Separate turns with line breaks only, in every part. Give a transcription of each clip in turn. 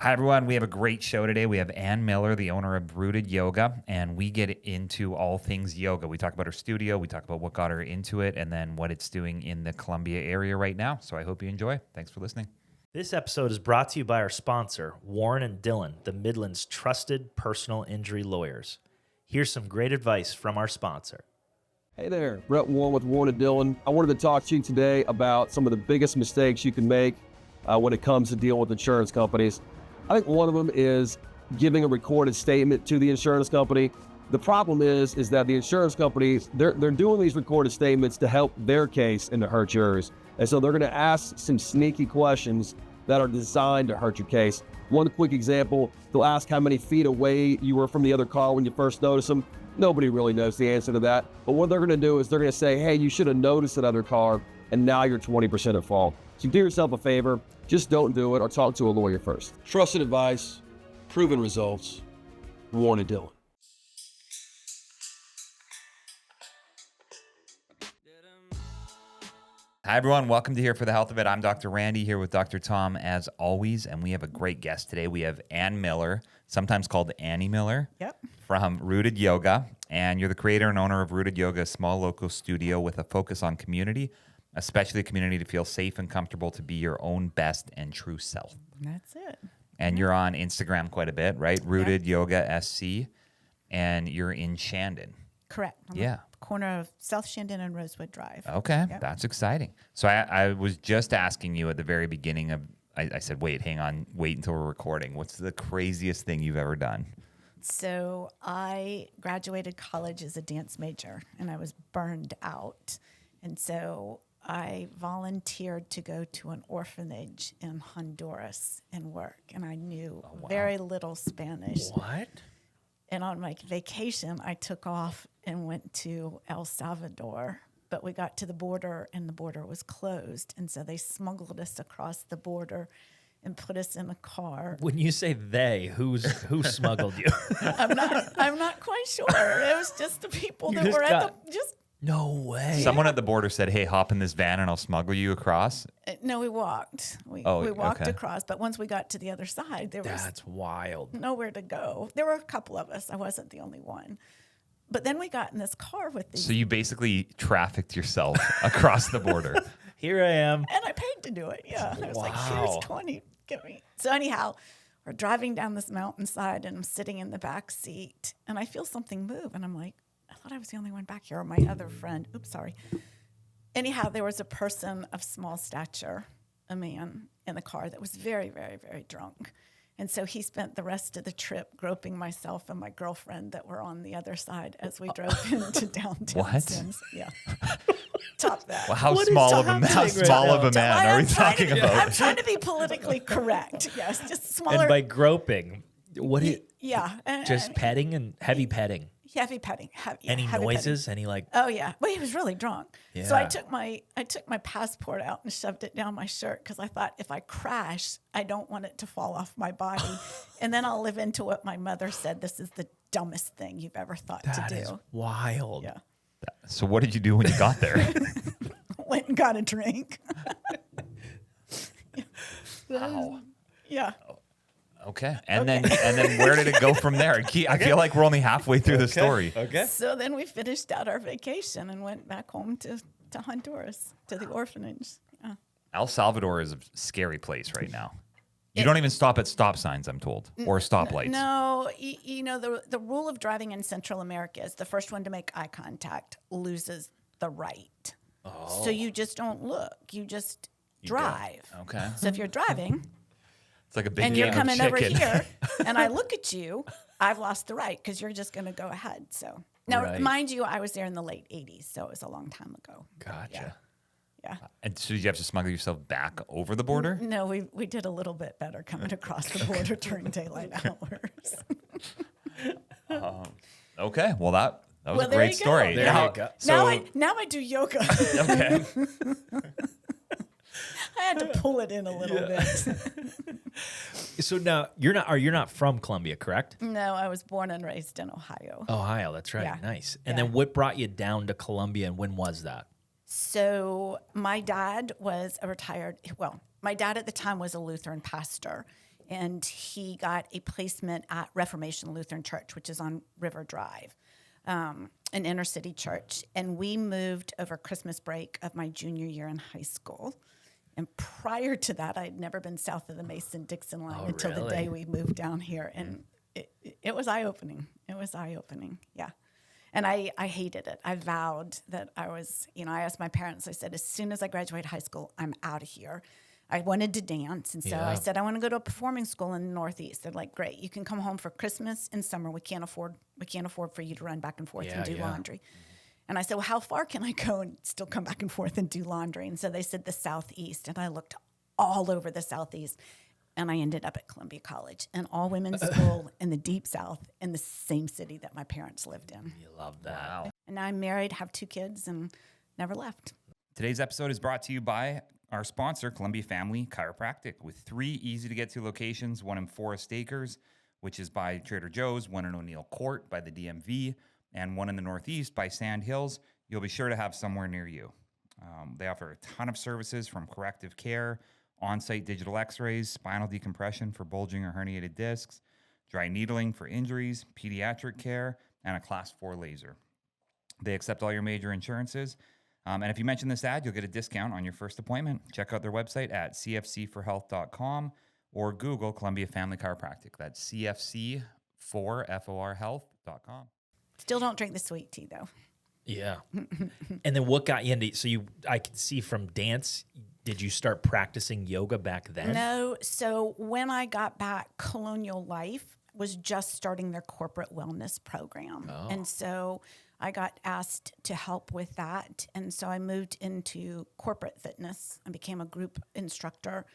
Hi, everyone. We have a great show today. We have Ann Miller, the owner of Rooted Yoga, and we get into all things yoga. We talk about her studio, we talk about what got her into it, and then what it's doing in the Columbia area right now. So I hope you enjoy. Thanks for listening.
This episode is brought to you by our sponsor, Warren and Dillon, the Midland's trusted personal injury lawyers. Here's some great advice from our sponsor.
Hey there, Brett Warren with Warren and Dillon. I wanted to talk to you today about some of the biggest mistakes you can make when it comes to dealing with insurance companies. I think one of them is giving a recorded statement to the insurance company. The problem is that the insurance companies, they're doing these recorded statements to help their case and to hurt yours. And so they're going to ask some sneaky questions that are designed to hurt your case. One quick example, they'll ask how many feet away you were from the other car when you first noticed them. Nobody really knows the answer to that. But what they're going to do is they're going to say, hey, you should have noticed that other car, and now you're 20% at fault. So do yourself a favor, just don't do it or talk to a lawyer first. Trusted advice, proven results, Warren and Dillon.
Hi, everyone. Welcome to Here for the Health of It. I'm Dr. Randy here with Dr. Tom, as always, and we have a great guest today. We have Ann Miller, sometimes called Annie Miller, from Rooted Yoga, and you're the creator and owner of Rooted Yoga, a small local studio with a focus on community, especially a community to feel safe and comfortable to be your own best and true self.
That's it.
And you're on Instagram quite a bit, right? Rooted Yoga SC, and you're in Shandon.
Correct. On
Yeah.
the corner of South Shandon and Rosewood Drive.
Okay,
Yep.
That's exciting. So I was just asking you at the very beginning of, I said, wait until we're recording. What's the craziest thing you've ever done?
So I graduated college as a dance major, and I was burned out. And so I volunteered to go to an orphanage in Honduras and work, and I knew very little Spanish.
What?
And on my vacation, I took off and went to El Salvador, but we got to the border and the border was closed. And so they smuggled us across the border and put us in a car.
When you say they, who smuggled you?
I'm not quite sure. It was just the people that were at the,
No way.
Someone at the border said, hey, hop in this van and I'll smuggle you across.
no, we walked. We walked across, but once we got to the other side, there was
That's wild.
nowhere to go. There were a couple of us. I wasn't the only one. But then we got in this car with these.
So you basically trafficked yourself across the border.
Here I am.
And I paid to do it. Yeah. I was like,
Wow.
here's 20. Get me. So anyhow, we're driving down this mountainside and I'm sitting in the back seat and I feel something move. And I'm like, I thought I was the only one back here. Or my other friend. Oops, sorry. Anyhow, there was a person of small stature, a man in the car that was very, very, very drunk. And so he spent the rest of the trip groping myself and my girlfriend that were on the other side as we drove into downtown.
What?
Sims. Yeah. Top that.
Well, how
What is
small of a
happening
how
right
small
now?
of a man are we talking
I'm
about?
trying to be politically correct. Yes, just smaller.
And by groping, what is
yeah.
just petting and heavy petting?
Heavy petting. Heavy,
Any
heavy
noises? Any like?
Petting. Oh yeah. Well, he was really drunk. So I
Yeah.
took my passport out and shoved it down my shirt because I thought if I crash, I don't want it to fall off my body, and then I'll live into what my mother said. This is the dumbest thing you've ever thought
That
to do.
is wild.
Yeah.
So what did you do when you got there?
Went and got a drink.
Wow.
Yeah.
Okay. And then where did it go from there? I feel like we're only halfway through the story.
Okay.
So then we finished out our vacation and went back home to Honduras, to the orphanage. Yeah.
El Salvador is a scary place right now. You don't even stop at stop signs, I'm told, or stoplights.
No, you know, the rule of driving in Central America is the first one to make eye contact loses the right. Oh. So you just don't look. You just drive.
Okay.
So if you're driving
It's like a big
and
game
you're
of
coming over
chicken.
here and I look at you, I've lost the right because you're just going to go ahead. So now,
Right.
mind you, I was there in the late 80s, so it was a long time ago.
Gotcha.
Yeah.
And so you have to smuggle yourself back over the border?
No, we did a little bit better coming across the border during daylight hours.
Okay. Well, that was
Well,
a
there
great
you go.
story.
There
Now-
you go.
Now I do yoga.
Okay.
I had to pull it in a little bit.
So now you're not from Columbia, correct?
No, I was born and raised in Ohio.
Ohio, that's right.
Yeah.
Nice. And
Yeah.
then what brought you down to Columbia and when was that?
So my dad was my dad at the time was a Lutheran pastor. and he got a placement at Reformation Lutheran Church, which is on River Drive, an inner city church. And we moved over Christmas break of my junior year in high school. And prior to that, I had never been south of the Mason-Dixon line until the day we moved down here. And it was eye-opening. It was eye-opening, yeah. And I hated it. I vowed that I was, I asked my parents, I said, as soon as I graduate high school, I'm out of here. I wanted to dance. And so I said, I want to go to a performing school in the Northeast. They're like, great, you can come home for Christmas and summer. We can't afford for you to run back and forth and do laundry. And I said, well, how far can I go and still come back and forth and do laundry? And so they said the Southeast. And I looked all over the Southeast. And I ended up at Columbia College, an all-women's school in the Deep South in the same city that my parents lived in.
You love that.
Wow.
And now I'm married, have 2 kids, and never left.
Today's episode is brought to you by our sponsor, Columbia Family Chiropractic, with 3 easy-to-get-to locations, one in Forest Acres, which is by Trader Joe's, one in O'Neill Court by the DMV, and one in the Northeast by Sand Hills. You'll be sure to have somewhere near you. They offer a ton of services from corrective care, on-site digital x-rays, spinal decompression for bulging or herniated discs, dry needling for injuries, pediatric care, and a Class 4 laser. They accept all your major insurances. And if you mention this ad, you'll get a discount on your first appointment. Check out their website at cfc4health.com or Google Columbia Family Chiropractic. That's cfc4health.com.
Still don't drink the sweet tea, though.
Yeah. And then what got you into, I can see from dance, did you start practicing yoga back then?
No. So when I got back, Colonial Life was just starting their corporate wellness program.
Oh.
And so I got asked to help with that. And so I moved into corporate fitness and became a group instructor.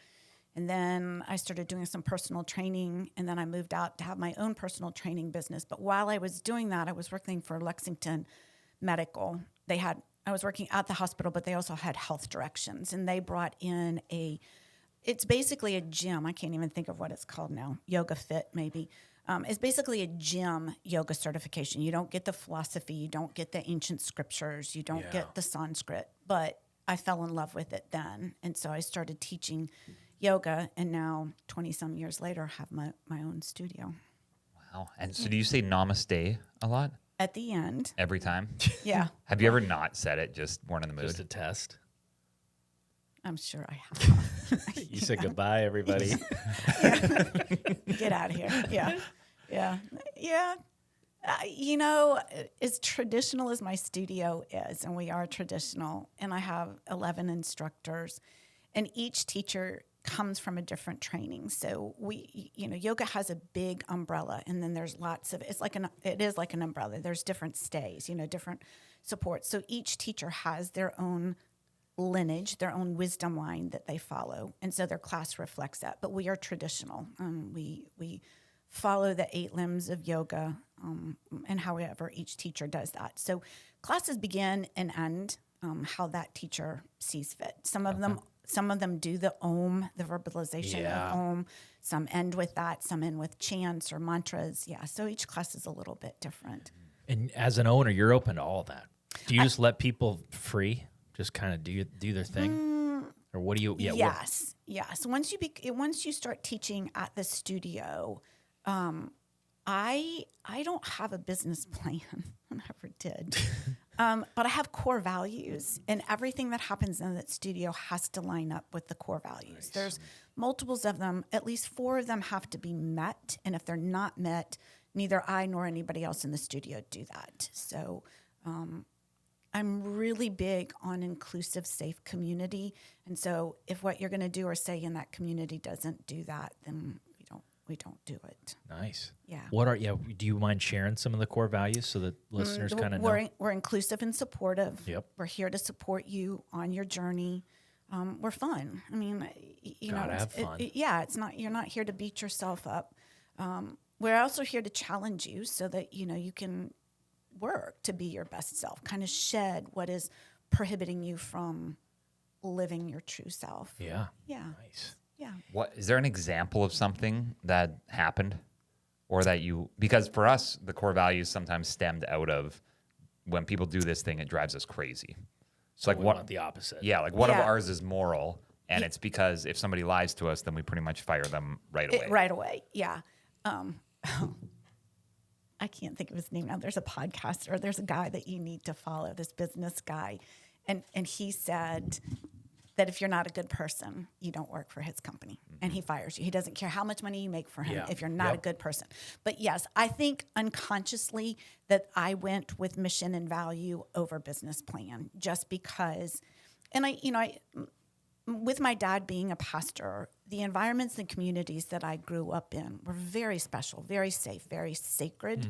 And then I started doing some personal training. And then I moved out to have my own personal training business. But while I was doing that, I was working for Lexington Medical. I was working at the hospital, but they also had health directions. And they brought in it's basically a gym. I can't even think of what it's called now. Yoga Fit, maybe. It's basically a gym yoga certification. You don't get the philosophy. You don't get the ancient scriptures. You don't get the Sanskrit. But I fell in love with it then. And so I started teaching yoga. And now, 20-some years later, have my own studio.
Wow. And so do you say namaste a lot?
At the end.
Every time?
Yeah.
Have you ever not said it, just weren't in the mood?
Just a test.
I'm sure I have.
You said goodbye, everybody.
Get out of here. Yeah. As traditional as my studio is, and we are traditional, and I have 11 instructors, and each teacher comes from a different training. So yoga has a big umbrella, and then there's lots of, it is like an umbrella. There's different stays, different supports. So each teacher has their own lineage, their own wisdom line that they follow. And so their class reflects that. But we are traditional. We follow the 8 limbs of yoga, and however each teacher does that. So classes begin and end how that teacher sees fit. Some of them do the Om, the verbalization of Om. Some end with that. Some end with chants or mantras. Yeah. So each class is a little bit different.
And as an owner, you're open to all that. Do you just let people free, just kind of do their thing, or what do you? Yeah.
Yes. Once you start teaching at the studio, I don't have a business plan. I never did. But I have core values, and everything that happens in that studio has to line up with the core values. Nice. There's multiples of them. At least 4 of them have to be met. And if they're not met, neither I nor anybody else in the studio do that. So I'm really big on inclusive, safe community. And so if what you're going to do or say in that community doesn't do that, then we don't do it.
Nice.
Yeah.
Do you mind sharing some of the core values so that listeners kind of know?
We're inclusive and supportive.
Yep.
We're here to support you on your journey. We're fun. I mean,
Gotta have fun.
It's not, you're not here to beat yourself up. We're also here to challenge you so that, you can work to be your best self, kind of shed what is prohibiting you from living your true self.
Yeah.
Yeah.
Nice.
Yeah.
What is there an example of something that happened, or that because for us the core values sometimes stemmed out of when people do this thing, it drives us crazy. So
we want the opposite.
Yeah, like one of ours is moral, And it's because if somebody lies to us, then we pretty much fire them right away.
Right away, yeah. I can't think of his name now. There's a podcaster. There's a guy that you need to follow, this business guy. And he said that if you're not a good person, you don't work for his company. And he fires you. He doesn't care how much money you make for him if you're not a good person. But yes, I think unconsciously that I went with mission and value over business plan just because, and with my dad being a pastor, the environments and communities that I grew up in were very special, very safe, very sacred.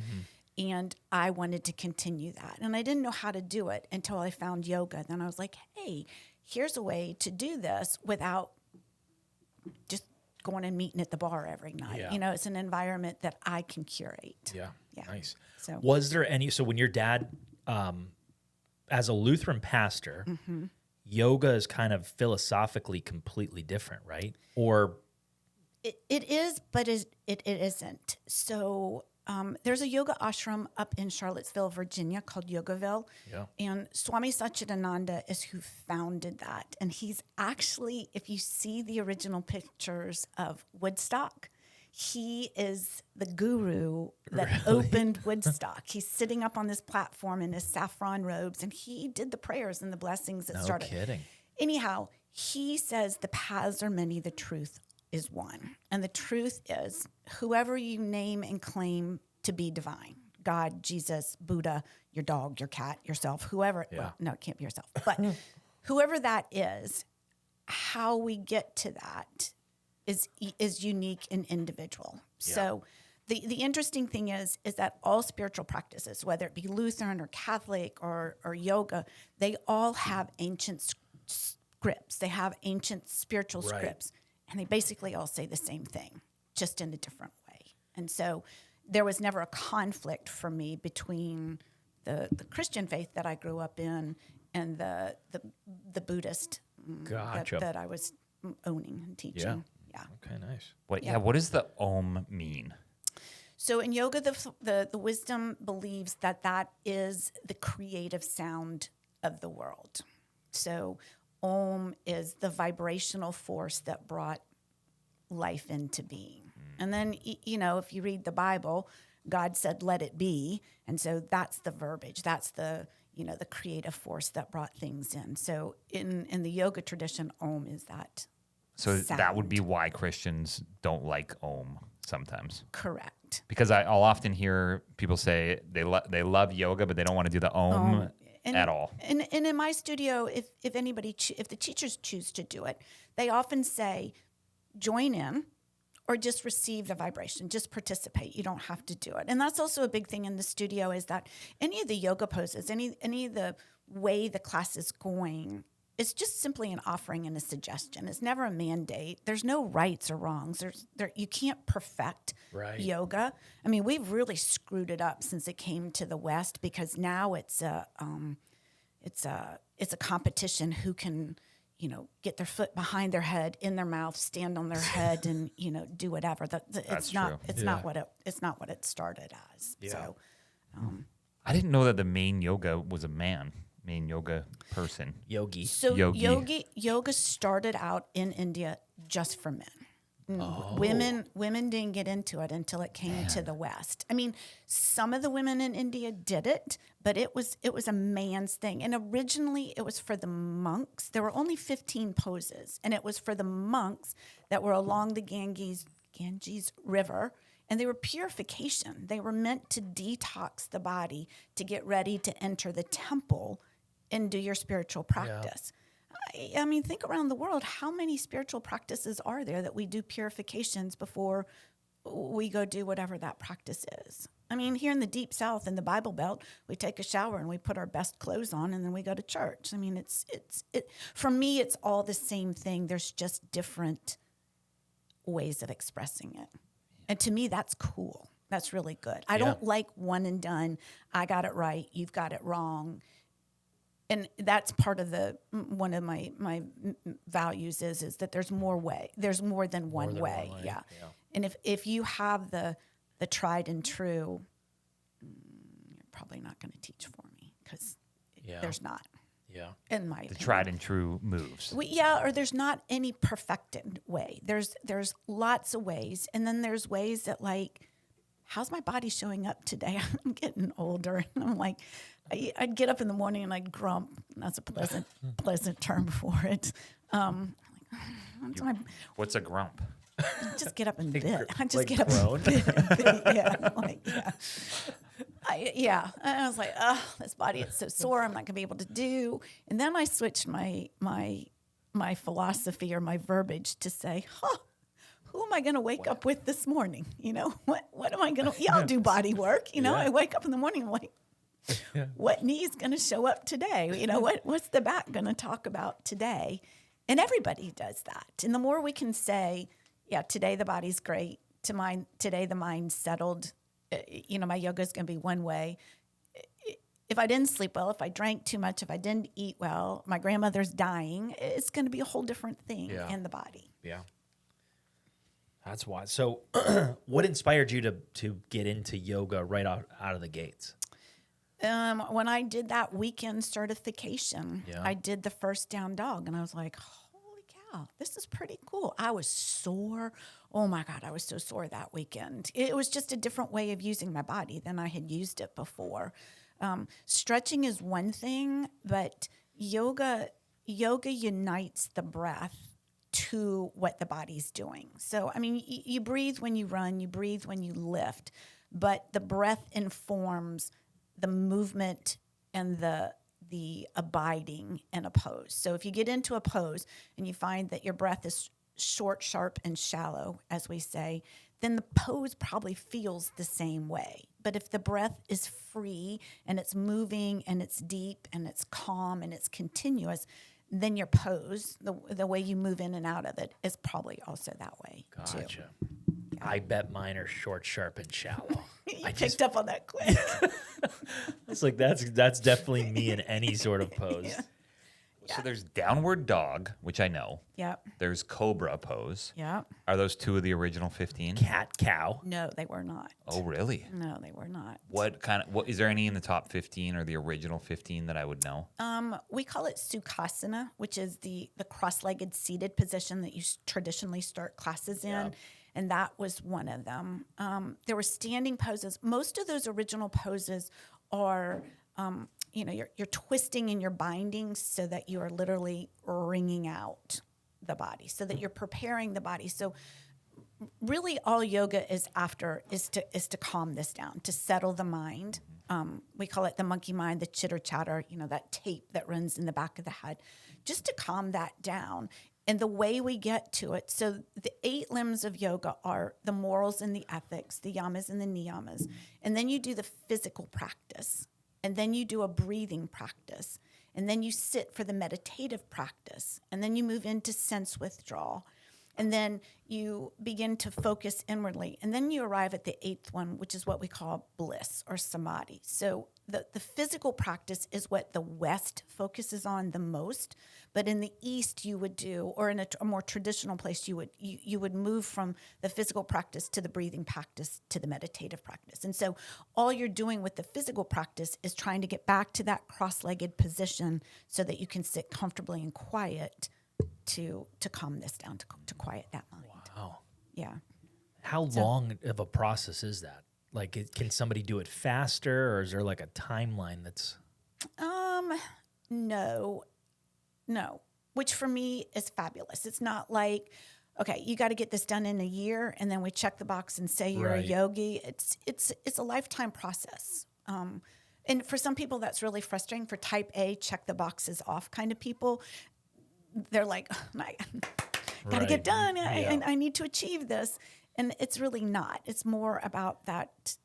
And I wanted to continue that. And I didn't know how to do it until I found yoga. Then I was like, hey, here's a way to do this without just going and meeting at the bar every night.
Yeah.
It's an environment that I can curate.
Yeah.
Yeah.
Nice.
So
was there so when your dad, as a Lutheran pastor, yoga is kind of philosophically completely different, right? Or
it is, but it isn't. So there's a yoga ashram up in Charlottesville, Virginia called Yogaville.
Yeah.
And Swami Satchidananda is who founded that. And he's actually, if you see the original pictures of Woodstock, he is the guru that opened Woodstock. He's sitting up on this platform in his saffron robes, and he did the prayers and the blessings that started.
No kidding.
Anyhow, he says the paths are many, the truth is one. And the truth is whoever you name and claim to be divine, God, Jesus, Buddha, your dog, your cat, yourself, whoever, well, no, it can't be yourself, but whoever that is, how we get to that is unique and individual. Yeah. So the interesting thing is that all spiritual practices, whether it be Lutheran or Catholic or yoga, they all have ancient scripts. They have ancient spiritual scripts. And they basically all say the same thing, just in a different way. And so there was never a conflict for me between the Christian faith that I grew up in and the Buddhist that I was owning and teaching. Yeah.
Okay, nice.
What does the Om mean?
So in yoga, the wisdom believes that is the creative sound of the world. So Om is the vibrational force that brought life into being. And then, if you read the Bible, God said, let it be. And so that's the verbiage. That's the creative force that brought things in. So in the yoga tradition, Om is that
So
sound.
that would be why Christians don't like Om sometimes.
Correct.
Because I'll often hear people say they love yoga, but they don't want to do the Om at all.
And in my studio, if the teachers choose to do it, they often say, join in or just receive the vibration, just participate. You don't have to do it. And that's also a big thing in the studio is that any of the yoga poses, any of the way the class is going, it's just simply an offering and a suggestion. It's never a mandate. There's no rights or wrongs. You can't perfect yoga. I mean, we've really screwed it up since it came to the West because now it's a competition who can, get their foot behind their head, in their mouth, stand on their head, and do whatever. It's not what it started as. Yeah. So,
I didn't know that the main yoga was a man. Main yoga person.
Yogi.
So yoga started out in India just for men. Women didn't get into it until it came to the West. I mean, some of the women in India did it, but it was a man's thing. And originally it was for the monks. There were only 15 poses, and it was for the monks that were along the Ganges River. And they were purification. They were meant to detox the body to get ready to enter the temple and do your spiritual practice. I mean, think around the world, how many spiritual practices are there that we do purifications before we go do whatever that practice is? I mean, here in the Deep South, in the Bible Belt, we take a shower and we put our best clothes on and then we go to church. I mean, for me, it's all the same thing. There's just different ways of expressing it. And to me, that's cool. That's really good. I don't like one and done. I got it right. You've got it wrong. And that's part of one of my values is that there's more way. There's more than one way. Yeah. And if you have the tried and true, you're probably not going to teach for me because there's not.
Yeah.
In my
The
opinion.
tried and true moves.
Or there's not any perfected way. There's lots of ways, and then there's ways that like, how's my body showing up today? I'm getting older, and I'm like, I'd get up in the morning and I'd grump. And that's a pleasant term for it.
What's a grump?
Just get up and bit. I just
like
get up
groan?
and bit. Yeah, like, yeah. And I was like, oh, this body is so sore. I'm not gonna be able to do. And then I switched my philosophy or my verbiage to say, who am I going to wake up with this morning? You know, what am I going to, I'll do body work. You know, I wake up in the morning, I'm like, what knee is going to show up today? You know, what's the back going to talk about today? And everybody does that. And the more we can say, yeah, today the body's great. Today the mind's settled. You know, my yoga is going to be one way. If I didn't sleep well, if I drank too much, if I didn't eat well, my grandmother's dying, it's going to be a whole different thing in the body.
Yeah. That's why. So what inspired you to get into yoga right out of the gates?
When I did that weekend certification,
Yeah.
I did the first down dog, and I was like, holy cow, this is pretty cool. I was sore. Oh my God, I was so sore that weekend. It was just a different way of using my body than I had used it before. Stretching is one thing, but yoga unites the breath to what the body's doing. So, I mean, you breathe when you run, you breathe when you lift, but the breath informs the movement and the abiding in a pose. So if you get into a pose and you find that your breath is short, sharp, and shallow, as we say, then the pose probably feels the same way. But if the breath is free and it's moving and it's deep and it's calm and it's continuous, then your pose, the way you move in and out of it, is probably also that way too.
Gotcha. I bet mine are short, sharp, and shallow.
You picked up on that quick.
It's like that's definitely me in any sort of pose.
So there's downward dog, which I know.
Yep.
There's cobra pose.
Yep.
Are those two of the original 15?
Cat cow.
No, they were not.
Oh, really?
No, they were not.
What is there any in the top 15 or the original 15 that I would know?
We call it Sukhasana, which is the cross-legged seated position that you traditionally start classes in.
Yeah.
And that was one of them. There were standing poses. Most of those original poses are, you're twisting and you're binding so that you are literally wringing out the body, so that you're preparing the body. So really all yoga is after is to calm this down, to settle the mind. We call it the monkey mind, the chitter chatter, that tape that runs in the back of the head, just to calm that down. And the way we get to it, so the 8 limbs of yoga are the morals and the ethics, the yamas and the niyamas. And then you do the physical practice. And then you do a breathing practice. And then you sit for the meditative practice. And then you move into sense withdrawal. And then you begin to focus inwardly. And then you arrive at the 8th one, which is what we call bliss or samadhi. So the physical practice is what the West focuses on the most. But in the East, you would do, or in a more traditional place, you would move from the physical practice to the breathing practice to the meditative practice. And so all you're doing with the physical practice is trying to get back to that cross-legged position so that you can sit comfortably and quiet to calm this down, to quiet that mind.
Wow.
Yeah.
How long of a process is that? Like, can somebody do it faster, or is there like a timeline that's...
No. Which for me is fabulous. It's not like, okay, you got to get this done in a year, and then we check the box and say you're a yogi. It's a lifetime process. And for some people, that's really frustrating. For type A, check the boxes off kind of people, they're like, oh, I got to get done. I need to achieve this. And it's really not. It's more about that.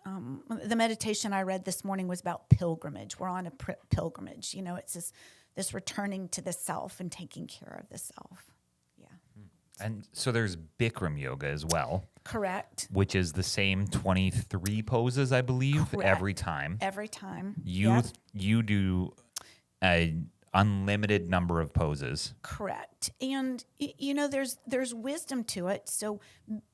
The meditation I read this morning was about pilgrimage. We're on a pilgrimage. It's this returning to the self and taking care of the self. Yeah.
And so there's Bikram yoga as well.
Correct.
Which is the same 23 poses, I believe,
Correct.
every time.
Every time.
You do a unlimited number of poses.
Correct. And there's wisdom to it. So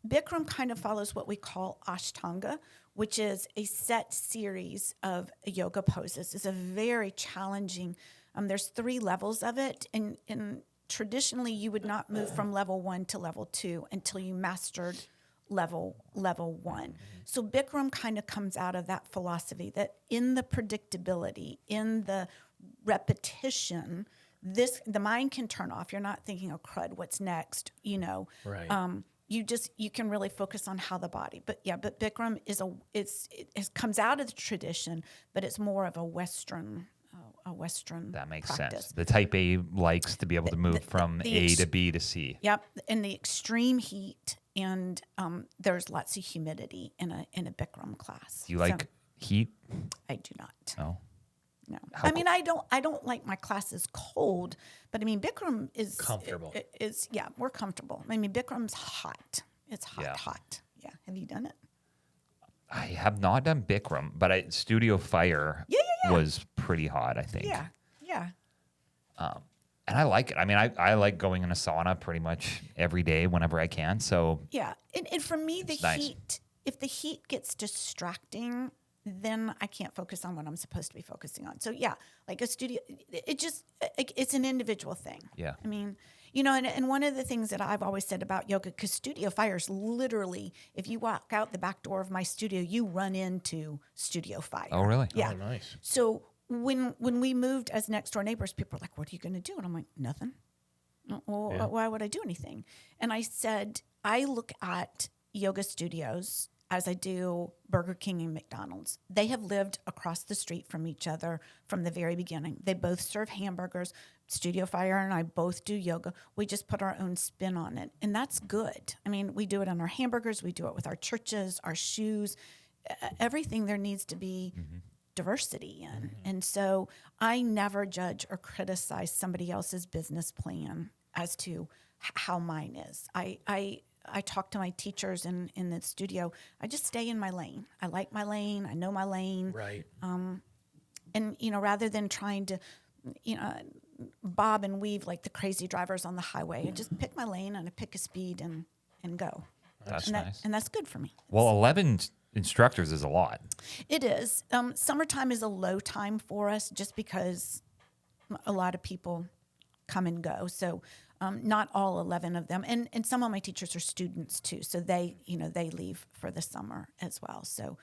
Bikram kind of follows what we call Ashtanga, which is a set series of yoga poses. It's a very challenging There's 3 levels of it, and traditionally you would not move from level 1 to level 2 until you mastered level 1. So Bikram kind of comes out of that philosophy that in the predictability, in the repetition, the mind can turn off. You're not thinking, oh crud, what's next?
Right.
You can really focus on how the body. But Bikram it comes out of the tradition, but it's more of a Western
That makes
practice.
sense. The type A likes to be able to move from A to B to C.
Yep, in the extreme heat, and there's lots of humidity in a Bikram class.
Do you like heat?
I do not.
No.
No, I mean I don't like my classes cold, but I mean Bikram is
comfortable.
We're comfortable. I mean Bikram's hot. It's hot, hot. Yeah, have you done it?
I have not done Bikram, but Studio Fire was pretty hot, I think.
Yeah.
And I like it. I mean, I like going in a sauna pretty much every day whenever I can. So
yeah, and for me the
nice.
heat. If the heat gets distracting, then I can't focus on what I'm supposed to be focusing on. So yeah, like a studio, it's an individual thing.
Yeah.
I mean, and one of the things that I've always said about yoga, because Studio Fire is literally, if you walk out the back door of my studio, you run into Studio Fire.
Oh, really?
Yeah.
Oh, nice.
So when we moved as next door neighbors, people were like, what are you going to do? And I'm like, nothing. Well, why would I do anything? And I said, I look at yoga studios as I do Burger King and McDonald's. They have lived across the street from each other from the very beginning. They both serve hamburgers. Studio Fire and I both do yoga. We just put our own spin on it, and that's good. I mean, we do it on our hamburgers. We do it with our churches, our shoes, everything. There needs to be diversity in. And so I never judge or criticize somebody else's business plan as to how mine is. I talk to my teachers in the studio. I just stay in my lane. I like my lane. I know my lane.
Right.
And, rather than trying to, bob and weave like the crazy drivers on the highway, I just pick my lane and I pick a speed and go.
That's
nice. And that's good for me.
Well, 11 instructors is a lot.
It is. Summertime is a low time for us just because a lot of people come and go. So not all 11 of them. And some of my teachers are students too. So they leave for the summer as well. So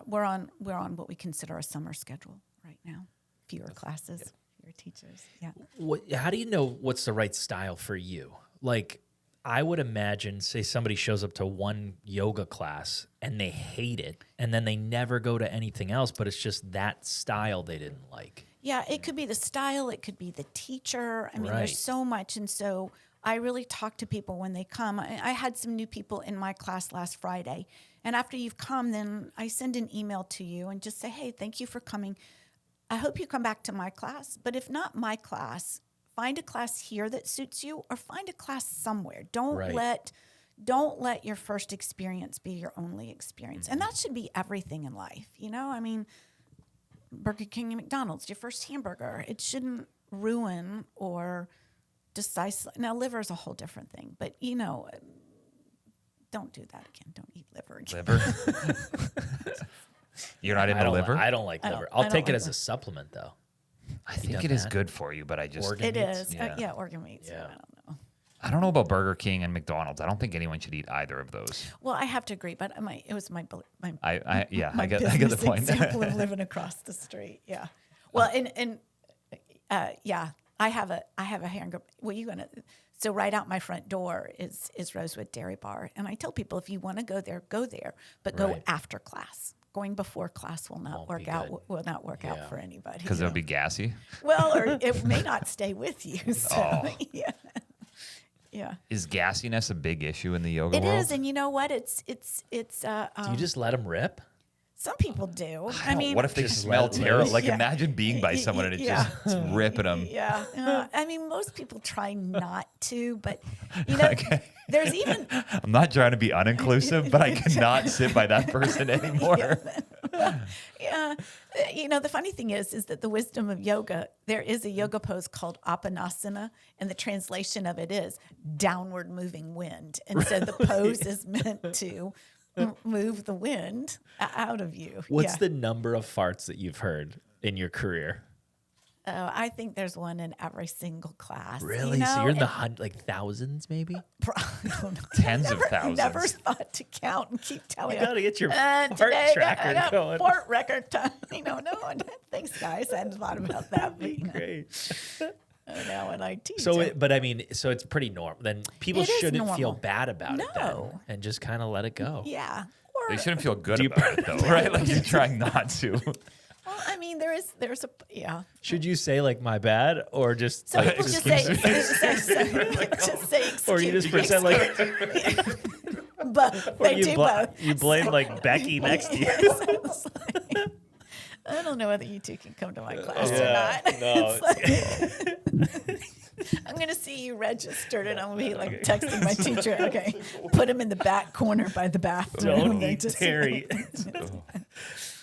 we're on what we consider a summer schedule right now. Fewer classes, fewer teachers. Yeah.
How do you know what's the right style for you? Like, I would imagine, say somebody shows up to one yoga class and they hate it, and then they never go to anything else, but it's just that style they didn't like.
Yeah, it could be the style, it could be the teacher. I mean,
Right.
there's so much. And so I really talk to people when they come. I had some new people in my class last Friday. And after you've come, then I send an email to you and just say, hey, thank you for coming. I hope you come back to my class. But if not my class, find a class here that suits you, or find a class somewhere. Don't let your first experience be your only experience. And that should be everything in life. I mean, Burger King and McDonald's, your first hamburger, it shouldn't ruin or decisive. Now, liver is a whole different thing, but don't do that again. Don't eat liver again.
Liver? You're not into liver?
I don't like liver. I'll take it as a supplement, though.
I think it is good for you, but I just...
Organ
It
meats?
is.
Yeah.
Organ meats.
Yeah.
I don't know.
I don't know about Burger King and McDonald's. I don't think anyone should eat either of those.
Well, I have to agree, but it was my
I get
my
the
business
point.
example of living across the street. Yeah. Well, I have a hamburger. Well, so right out my front door is Rosewood Dairy Bar, and I tell people if you want to go there, but go
Right.
after class. Going before class will not
Won't
work
be
out.
good.
Will not work
Yeah.
out for anybody.
Because it'll be gassy.
Well, or it may not stay with you. So yeah. Yeah.
Is gassiness a big issue in the yoga
It
world?
is, and you know what? It's
Do you just let them rip?
some people do. I
don't-
mean,
what if they
just
smell
let it
terrible?
loose.
Like,
Yeah.
imagine being by someone and
Yeah.
it's ripping them.
Yeah. I mean, most people try not to, but
Okay.
there's even
I'm not trying to be uninclusive, but I cannot sit by that person anymore.
yeah. The funny thing is that the wisdom of yoga, there is a yoga pose called Apanasana, and the translation of it is downward moving wind. And so the pose is meant to move the wind out of you.
What's
Yeah.
the number of farts that you've heard in your career?
I think there's one in every single class.
Really?
You know?
So you're in the thousands, maybe?
I don't know.
Tens of thousands.
Never thought to count and keep telling
You gotta get your fart
today
tracker
I got
going.
fart record time. No, thanks, guys. I hadn't thought about that. But,
Great.
now in IT.
So, so it's pretty normal. Then people
It is
shouldn't feel
normal.
bad about it then,
No.
and just kind of let it go.
yeah.
They
Or,
shouldn't feel good about it, though, right? Like you're trying not to.
well, I mean, there's a, yeah.
Should you say like my bad or just
Some people just say,
or you just pretend like
but
or
they
you,
do both.
you blame like Becky next to you?
It's like, I don't know whether you two can come to my class or not.
No.
It's like, I'm going to see you registered, and I'm going to be like texting my teacher. Okay, put him in the back corner by the bathroom.
Don't
They
eat
just-
Terry.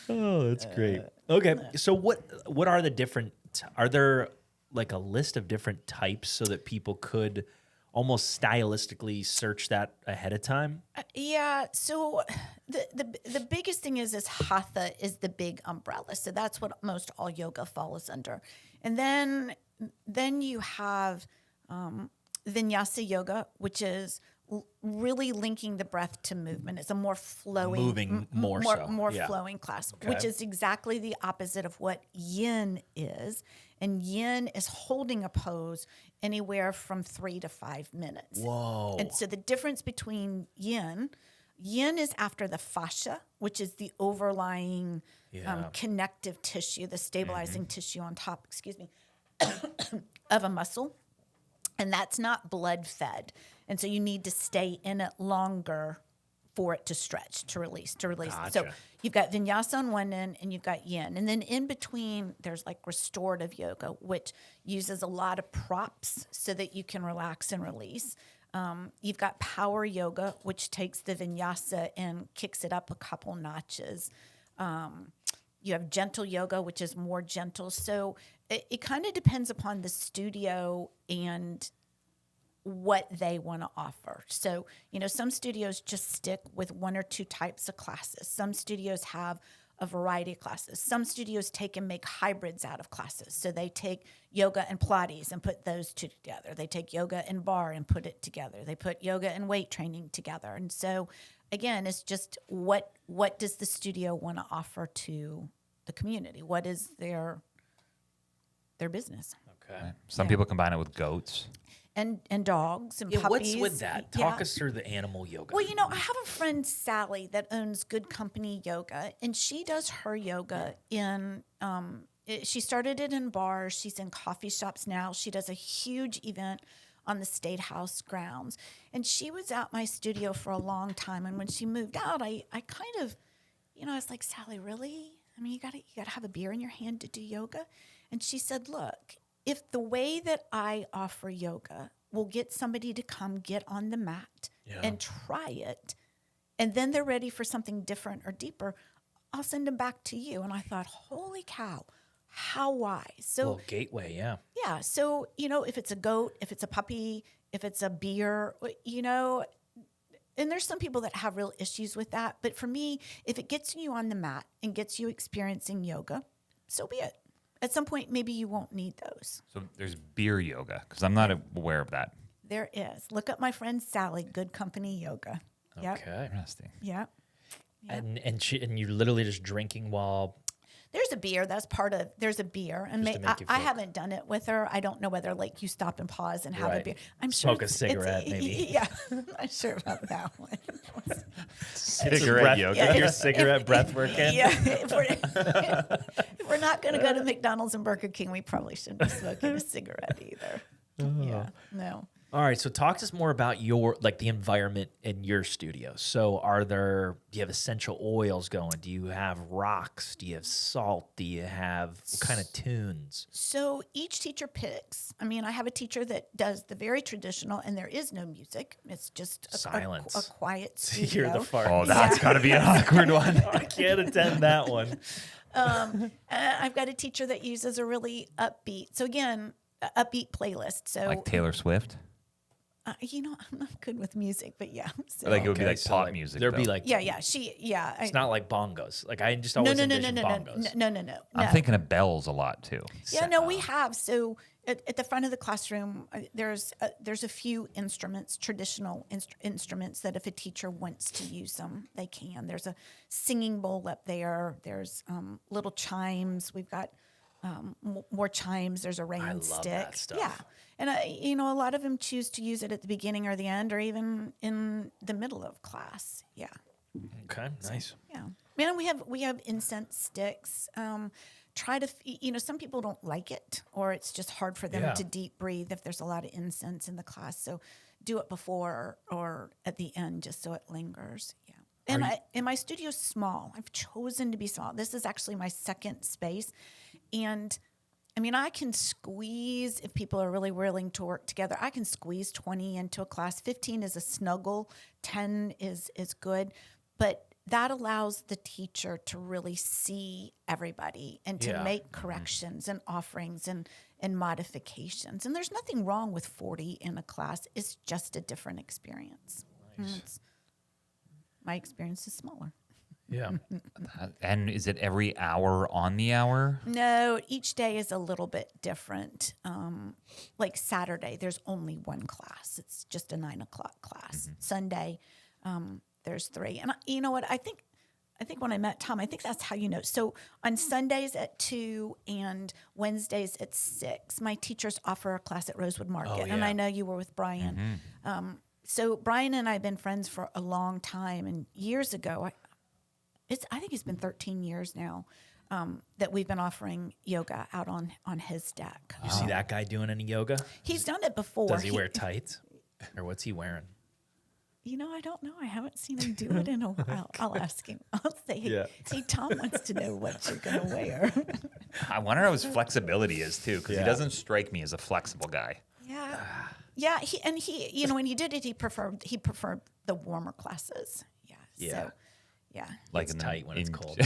Oh, that's great. Okay, so what are the different? Are there like a list of different types so that people could almost stylistically search that ahead of time?
Yeah. So the biggest thing is hatha is the big umbrella. So that's what most all yoga falls under, and then you have vinyasa yoga, which is really linking the breath to movement. It's a more flowing,
Moving more so,
more
yeah.
flowing class,
Okay.
which is exactly the opposite of what yin is. And yin is holding a pose anywhere from 3 to 5 minutes.
Whoa.
And so the difference between yin is after the fascia, which is the overlying
Yeah.
connective tissue, the stabilizing tissue on top, of a muscle. And that's not blood fed. And so you need to stay in it longer for it to stretch, to release. So
Gotcha.
you've got vinyasa on one end and you've got yin. And then in between, there's like restorative yoga, which uses a lot of props so that you can relax and release. You've got power yoga, which takes the vinyasa and kicks it up a couple notches. You have gentle yoga, which is more gentle. So it kind of depends upon the studio and what they want to offer. So, some studios just stick with 1 or 2 types of classes. Some studios have a variety of classes. Some studios take and make hybrids out of classes. So they take yoga and Pilates and put those two together. They take yoga and bar and put it together. They put yoga and weight training together. And so, again, it's just what does the studio want to offer to the community? What is their business?
Okay.
Some people combine it with goats.
And dogs and
Yeah,
puppies.
what's with that? Talk us through the animal yoga.
Well, I have a friend, Sally, that owns Good Company Yoga, and she does her yoga in, she started it in bars. She's in coffee shops now. She does a huge event on the State House grounds. And she was at my studio for a long time. And when she moved out, I kind of, I was like, Sally, really? I mean, you gotta have a beer in your hand to do yoga? And she said, look, if the way that I offer yoga will get somebody to come get on the mat and try it, and then they're ready for something different or deeper, I'll send them back to you. And I thought, holy cow, how wise. So,
Well, gateway, yeah.
yeah. So, if it's a goat, if it's a puppy, if it's a beer, and there's some people that have real issues with that. But for me, if it gets you on the mat and gets you experiencing yoga, so be it. At some point, maybe you won't need those.
So there's beer yoga, because I'm not aware of that.
There is. Look up my friend Sally, Good Company Yoga. Yep.
Okay.
Interesting.
Yep.
And you're literally just drinking while.
There's a beer. There's a beer. And
Just to make you
I
feel-
haven't done it with her. I don't know whether you stop and pause and have a
Right.
beer. I'm
Smoke
sure
a cigarette, maybe.
Yeah. I'm not sure about that one.
Cigarette
breath,
yoga.
Get your cigarette breath work in.
Yeah. If we're not going to go to McDonald's and Burger King, we probably shouldn't be smoking a cigarette either. Yeah. No.
All right, so talk to us more about the environment in your studio. So do you have essential oils going? Do you have rocks? Do you have salt? Do you have what kind of tunes?
So each teacher picks. I mean, I have a teacher that does the very traditional, and there is no music. It's just
Silence.
a quiet
To
studio.
hear the fart.
Oh, that's got to be an awkward one.
I can't attend that one.
I've got a teacher that uses a really upbeat. So again, upbeat playlist. So
Like Taylor Swift.
I'm not good with music, but yeah. So.
Like it would be
Okay,
like
so,
pop
like,
music.
There'd be
though.
like,
Yeah.
it's not like bongos. Like I just
No,
always
no,
envision bongos.
no.
I'm thinking of bells a lot too.
Yeah, no, we have. So at the front of the classroom, there's a few instruments, traditional instruments that if a teacher wants to use them, they can. There's a singing bowl up there. There's little chimes. We've got more chimes. There's a rain stick.
that stuff.
Yeah, and a lot of them choose to use it at the beginning or the end, or even in the middle of class. Yeah.
Okay, nice.
Yeah, man, we have incense sticks. Try to, some people don't like it, or it's just hard for them to deep breathe if there's a lot of incense in the class. So do it before or at the end, just so it lingers. Yeah. And my studio's small. I've chosen to be small. This is actually my second space, and I mean, I can squeeze, if people are really willing to work together, I can squeeze 20 into a class. 15 is a snuggle, 10 is good, but that allows the teacher to really see everybody and to make corrections and offerings and modifications. And there's nothing wrong with 40 in a class. It's just a different experience. Nice. My experience is smaller.
Yeah.
And is it every hour on the hour?
No, each day is a little bit different. Like Saturday, there's only one class. It's just a 9 o'clock class. Sunday, there's 3. And you know what? I think when I met Tom, I think that's how you know. So on Sundays at 2 and Wednesdays at 6, my teachers offer a class at Rosewood Market. And I know you were with Brian. So Brian and I have been friends for a long time. And years ago, I think it's been 13 years now that we've been offering yoga out on his deck.
You see that guy doing any yoga?
He's done it before.
Does he wear tights? Or what's he wearing?
I don't know. I haven't seen him do it in a while. I'll ask him. I'll say, hey, Tom wants to know what you're going to wear.
I wonder how his flexibility is too, because he doesn't strike me as a flexible guy.
Yeah. Yeah. He, when he did it, he preferred the warmer classes. Yeah.
Yeah.
So, yeah.
Like
It's tight when it's cold.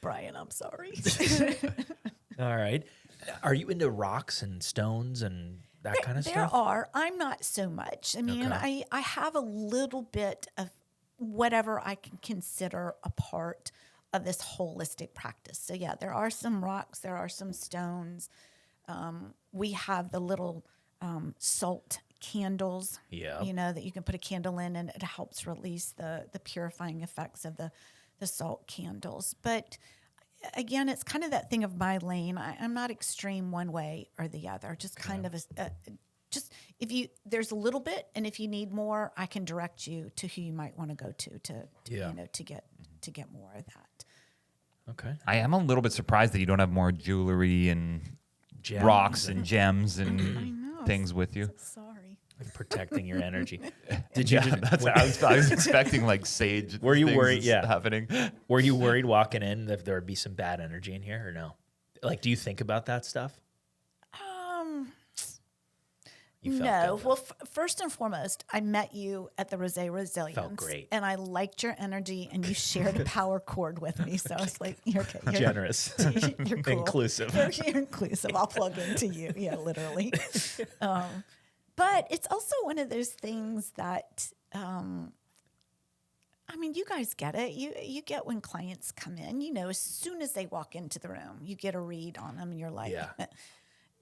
Brian, I'm sorry.
All right. Are you into rocks and stones and that kind of
There
stuff?
are. I'm not so much. I mean,
Okay.
I have a little bit of whatever I can consider a part of this holistic practice. So yeah, there are some rocks, there are some stones. We have the little salt candles, that you can put a candle in, and it helps release the purifying effects of the salt candles. But again, it's kind of that thing of my lane. I'm not extreme one way or the other. Just kind of just there's a little bit, and if you need more, I can direct you to who you might want to go to get more of that.
Okay.
I am a little bit surprised that you don't have more jewelry and
Gems
rocks and gems and things with you.
Sorry.
Like protecting your energy. Did you?
I was expecting like sage.
Were you
things
worried? Yeah.
happening.
Were you worried walking in that there would be some bad energy in here, or no? Like, do you think about that stuff? You felt
No.
good,
Well, first and foremost, I met you at the Rosé Resilience.
Felt great.
And I liked your energy, and you shared a power cord with me. So I was like, you're okay. You're
generous,
You're cool.
inclusive.
You're inclusive. I'll plug into you. Yeah, literally. But it's also one of those things that, you guys get it. You get when clients come in, as soon as they walk into the room, you get a read on them, and you're like,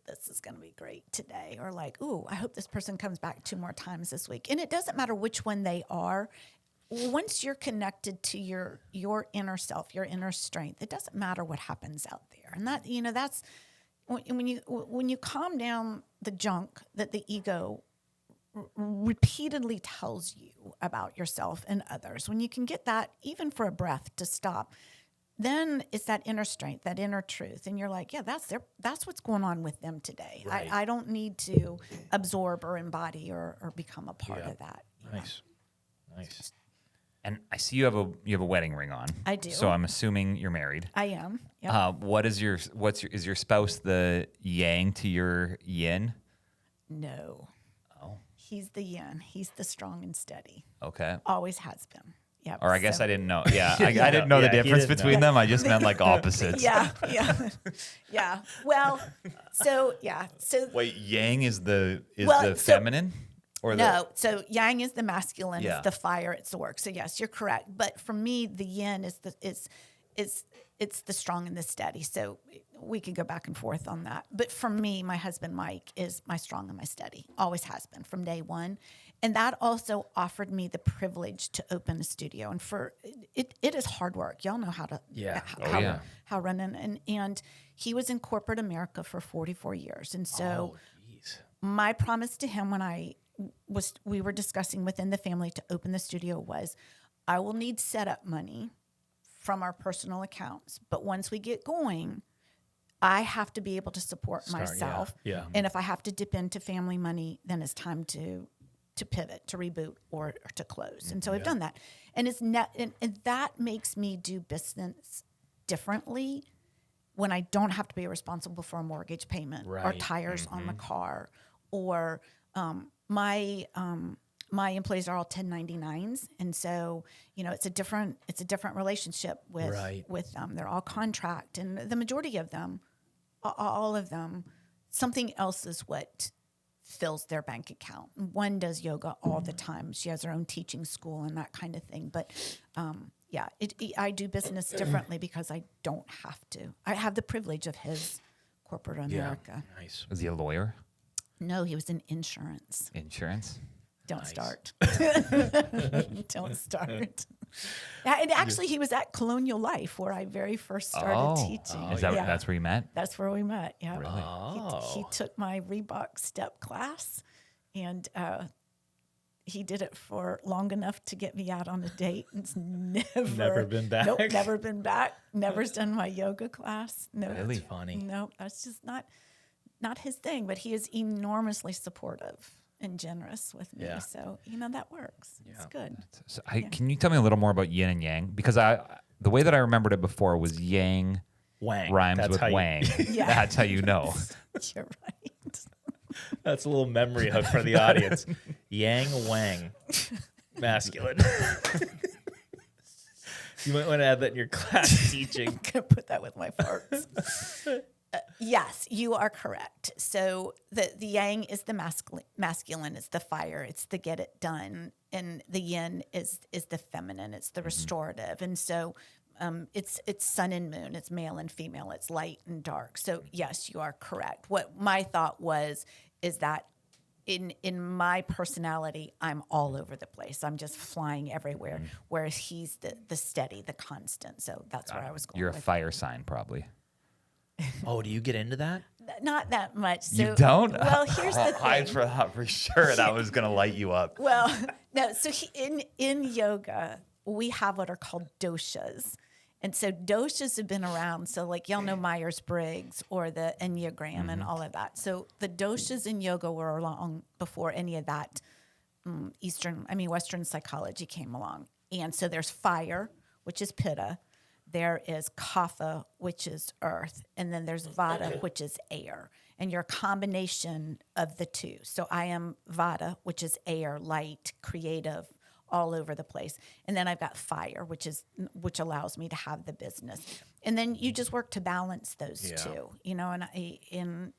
this is going to be great today. Or like, ooh, I hope this person comes back 2 more times this week. And it doesn't matter which one they are. Once you're connected to your inner self, your inner strength, it doesn't matter what happens out there. And that, that's when you calm down the junk that the ego repeatedly tells you about yourself and others, when you can get that, even for a breath, to stop, then it's that inner strength, that inner truth. And you're like, yeah, that's what's going on with them today.
Right.
I don't need to absorb or embody or become a part of that.
Nice.
And I see you have a wedding ring on.
I do.
So I'm assuming you're married.
I am. Yep.
Is your spouse the yang to your yin?
No.
Oh.
He's the yin. He's the strong and steady.
Okay.
Always has been. Yep.
Or I guess
So-
I didn't know. Yeah, I didn't know the
Yeah, he
difference
didn't
between
know.
them. I just meant like opposites.
Yeah, yeah, yeah. Well, so yeah, so
Wait, yang is the
Well, so-
feminine, or
no. So yang is the masculine.
Yeah.
It's the fire. It's the work. So yes, you're correct. But for me, the yin is it's the strong and the steady. So we could go back and forth on that. But for me, my husband Mike is my strong and my steady. Always has been from day one. And that also offered me the privilege to open a studio. And for it is hard work. Y'all know how to
Yeah.
how running and he was in corporate America for 44 years. And so my promise to him when we were discussing within the family to open the studio was I will need setup money from our personal accounts. But once we get going, I have to be able to support myself.
Yeah.
And if I have to dip into family money, then it's time to pivot, to reboot, or to close. And so I've done that. And it's and that makes me do business differently when I don't have to be responsible for a mortgage payment or
Right.
tires on the car, or my employees are all 1099s, and so it's a different relationship with
Right.
with them. They're all contract, and the majority of them, all of them, something else is what fills their bank account. One does yoga all the time. She has her own teaching school and that kind of thing. But I do business differently because I don't have to. I have the privilege of his corporate America.
Nice.
is he a lawyer?
No, he was in insurance.
Insurance?
Don't
Nice.
start. Don't start. Yeah, and actually, he was at Colonial Life where I very first started teaching.
Is that
Yeah.
that's where you met?
That's where we met. Yeah.
Really?
He took my Reebok step class, and he did it for long enough to get me out on a date. And it's never
been back?
Nope, never been back. Never's done my yoga class. No,
Really?
That's funny.
no, that's just not his thing. But he is enormously supportive and generous with me.
Yeah.
So that works. It's good.
So can you tell me a little more about yin and yang? Because the way that I remembered it before was yang
Wang.
rhymes
That's
with
how you-
wang.
Yeah.
That's how you know.
You're right.
That's a little memory hook for the audience. Yang Wang. Masculine. You might want to add that in your class teaching.
Gonna put that with my farts. Yes, you are correct. So the yang is the masculine, it's the fire, it's the get it done, and the yin is the feminine, it's the restorative. And so it's sun and moon, it's male and female, it's light and dark. So yes, you are correct. What my thought is that in my personality, I'm all over the place. I'm just flying everywhere, whereas he's the steady, the constant. So that's where I was going.
You're a
with
fire sign, probably.
Oh, do you get into that?
Not that much. So,
You don't?
Well, here's the
I
thing.
thought for sure that was going to light you up.
Well, no. So in yoga, we have what are called doshas, and so doshas have been around. So like y'all know Myers-Briggs or the Enneagram and all of that. So the doshas in yoga were along before any of that Western psychology came along. And so there's fire, which is pitta. There is kapha, which is earth, and then there's vata, which is air. And you're a combination of the two. So I am vata, which is air, light, creative, all over the place. And then I've got fire, which allows me to have the business. And then you just work to balance those two, and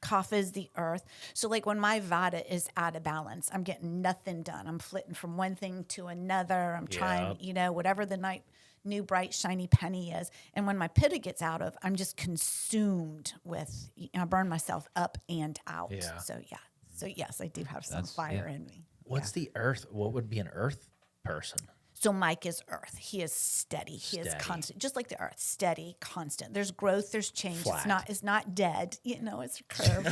kapha is the earth. So like when my vata is out of balance, I'm getting nothing done. I'm flitting from one thing to another. I'm trying, whatever the new bright shiny penny is. And when my pitta gets out of, I'm just consumed with, I burn myself up and out.
Yeah.
So yes, I do have some fire in me.
What's the earth? What would be an earth person?
So Mike is earth. He is steady. He is
Steady.
constant, just like the earth. Steady, constant. There's growth. There's change.
Flat.
It's not dead. It's a curve.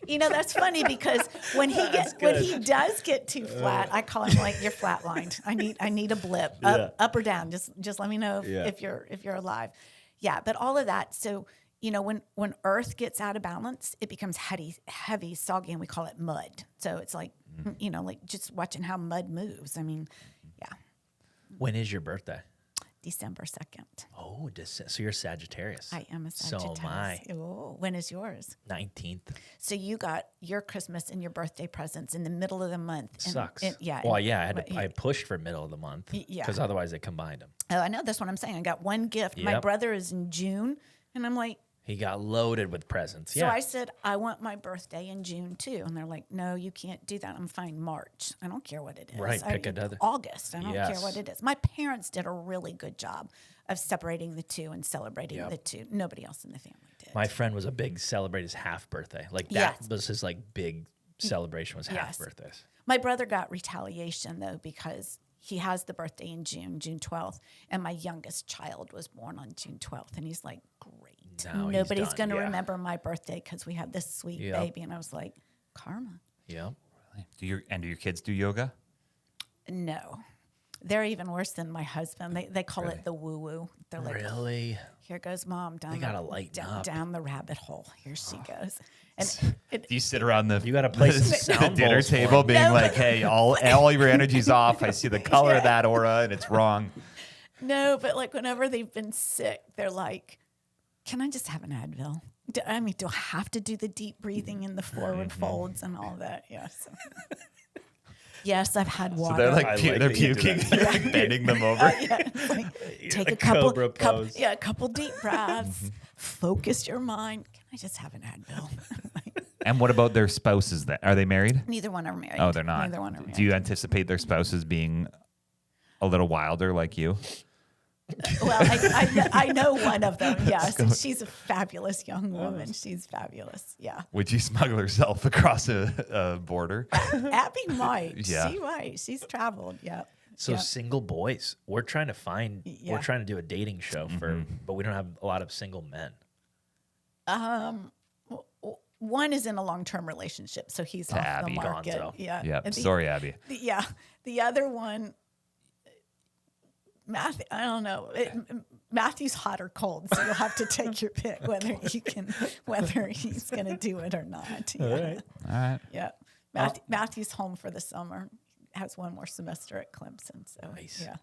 That's funny because when he does get too flat, I call him like you're flatlined. I need a blip, up or down. Just let me know if you're alive. Yeah, but all of that. So when earth gets out of balance, it becomes heavy, soggy, and we call it mud. So it's like, like just watching how mud moves. I mean, yeah.
When is your birthday?
December 2nd.
Oh, so you're Sagittarius.
I am a
So
Sagittarius.
am I.
Oh, when is yours?
19th.
So you got your Christmas and your birthday presents in the middle of the month. And,
Sucks.
yeah.
Well, yeah, I pushed for middle of the month.
Yeah.
Because otherwise they combined them.
Oh, I know. That's what I'm saying. I got one gift. My
Yep.
brother is in June. And I'm like,
He got loaded with presents.
so
Yeah.
I said, I want my birthday in June too. And they're like, no, you can't do that. I'm fine. March. I don't care what it is.
Right, pick another.
August. I don't care
Yes.
what it is. My parents did a really good job of separating the two and celebrating
Yep.
the two. Nobody else in the family did.
My friend was a big celebrate his half birthday. Like that
Yes.
was his like big celebration was half
Yes.
birthdays.
My brother got retaliation though because he has the birthday in June 12th, and my youngest child was born on June 12th. And he's like, great.
Now he's
Nobody's
done,
going to
yeah.
remember my birthday because we have this sweet
Yep.
baby. And I was like, karma.
Yep.
Do your kids do yoga?
No. They're even worse than my husband. They call it the woo-woo. They're like,
Really?
here goes mom down,
They gotta lighten up.
down the rabbit hole. Here she goes. And
Do you sit around the
You gotta play some
the
sound
dinner
bowls for
table
them.
being
No.
like, hey, all your energy's off. I see the color of that aura and it's wrong.
no, but like whenever they've been sick, they're like, can I just have an Advil? Do I have to do the deep breathing and the forward folds and all that? Yes. Yes, I've had water.
So they're like,
I like
they're
that you do
puking,
that.
you're like bending them over.
Yeah, it's like, take
a
a couple,
cobra pose.
a couple deep breaths. Focus your mind. Can I just have an Advil?
And what about their spouses? That are they married?
Neither one are married.
Oh, they're not.
Neither one are married.
Do you anticipate their spouses being a little wilder like you?
Well, I know one of them. Yes, and she's a fabulous young woman. She's fabulous. Yeah,
Would you smuggle herself across a border?
Abby might.
Yeah.
She might. She's traveled. Yeah.
So
Yeah.
single boys, we're trying to find
Yeah.
we're trying to do a dating show for but we don't have a lot of single men.
One is in a long-term relationship, so he's off
Abby.
the market.
Gonzo.
Yeah.
Yeah.
And
Sorry, Abby.
The other one, Matthew. I don't know. Matthew's hot or cold, so you'll have to take your pick whether he's going to do it or not. Yeah.
All right.
All right.
Yeah. Matthew's home for the summer. Has one more semester at Clemson. So
Nice.
yeah.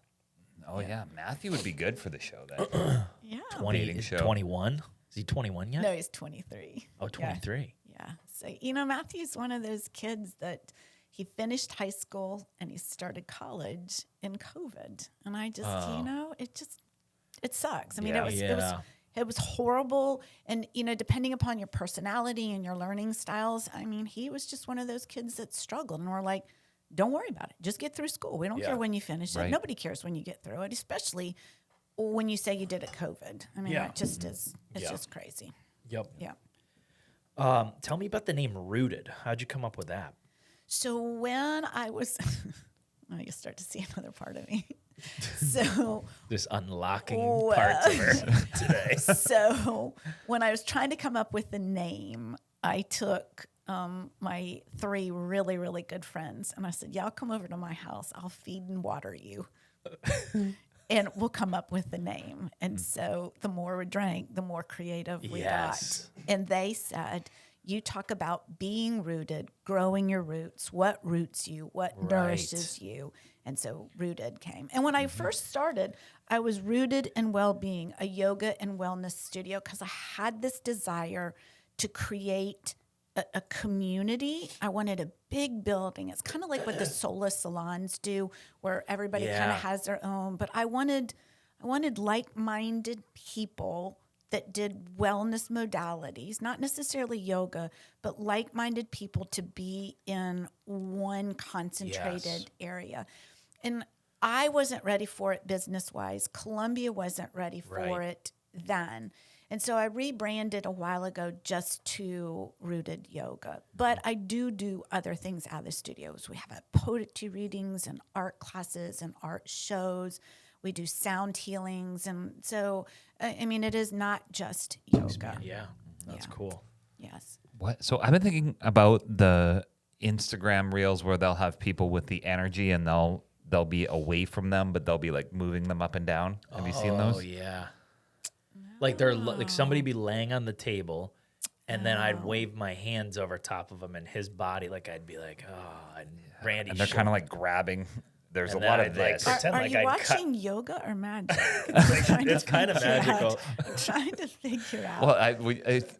Oh yeah, Matthew would be good for the show then.
Yeah.
20 show.
21? Is he 21 yet?
No, he's 23.
Oh, 23.
Yeah. So, Matthew's one of those kids that he finished high school and he started college in COVID. And I just, it sucks. I mean, it was horrible. And, depending upon your personality and your learning styles, I mean, he was just one of those kids that struggled. And we're like, don't worry about it. Just get through school. We don't care when you finish it.
Right.
Nobody cares when you get through it, especially when you say you did it COVID. I mean,
Yeah.
that just is, it's
Yeah.
just crazy.
Yep.
Yeah.
Tell me about the name Rooted. How'd you come up with that?
So when I was, now you start to see another part of me. So,
This unlocking parts of her today.
so when I was trying to come up with the name, I took my 3 really, really good friends and I said, yeah, I'll come over to my house. I'll feed and water you. And we'll come up with the name. And so the more we drank, the more creative we
Yes.
got. And they said, you talk about being rooted, growing your roots, what roots you, what nourishes you. And so Rooted came. And when I first started, I was rooted in well-being, a yoga and wellness studio, because I had this desire to create a community. I wanted a big building. It's kind of like what the Sola salons do, where everybody kind
Yeah.
of has their own. But I wanted like-minded people that did wellness modalities, not necessarily yoga, but like-minded people to be in one concentrated area. And I wasn't ready for it business-wise. Columbia wasn't ready for it then. And so I rebranded a while ago just to Rooted Yoga. But I do other things out of the studios. We have poetry readings and art classes and art shows. We do sound healings. And so, I mean, it is not just yoga.
Yeah. That's cool.
Yes.
What? So I've been thinking about the Instagram reels where they'll have people with the energy and they'll be away from them, but they'll be like moving them up and down. Have you seen those?
Oh, yeah. Like they're like somebody be laying on the table, and then I'd wave my hands over top of him and his body, like I'd be like, oh, and Randy.
And they're kind of like grabbing there's
And
a lot
then
of
I'd, like,
this.
pretend
Are
like
you
I
watching yoga or magic?
It's kind of magical.
I'm trying to figure out.
Well,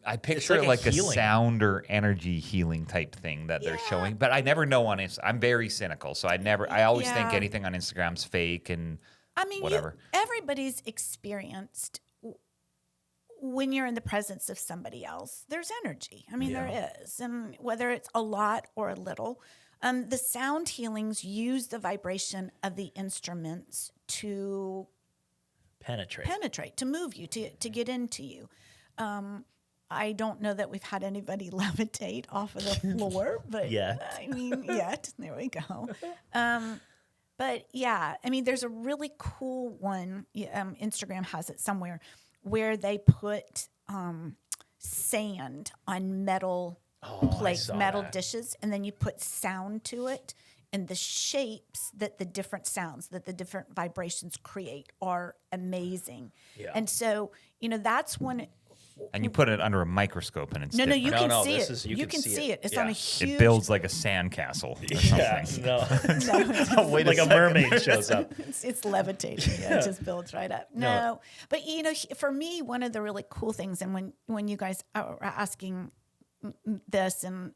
I picture
like
it
a
like a
healing.
sound or energy healing type thing that they're
Yeah.
showing, but I never know on Instagram. I'm very cynical, so I always think
Yeah.
anything on Instagram's fake and
I mean,
whatever.
everybody's experienced when you're in the presence of somebody else. There's energy. I mean, there is, and whether it's a lot or a little. The sound healings use the vibration of the instruments to
Penetrate.
to move you, to get into you. I don't know that we've had anybody levitate off of the floor, but
Yet.
I mean, yet. There we go. But yeah, I mean, there's a really cool one. Instagram has it somewhere where they put sand on metal plates,
saw
metal
that.
dishes, and then you put sound to it. And the shapes that the different sounds, that the different vibrations create are amazing.
Yeah.
And so, that's when.
And you put it under a microscope and it's
No,
different.
you
No,
can
no,
see
this
it.
is-
You can see it. It's
Yeah.
on a
It
huge.
It builds like a sandcastle or something.
Yeah, no.
Wait a
Like a
second.
mermaid shows up.
It's levitating. Yeah, it just builds right up. No, but for me, one of the really cool things, and when you guys are asking this, and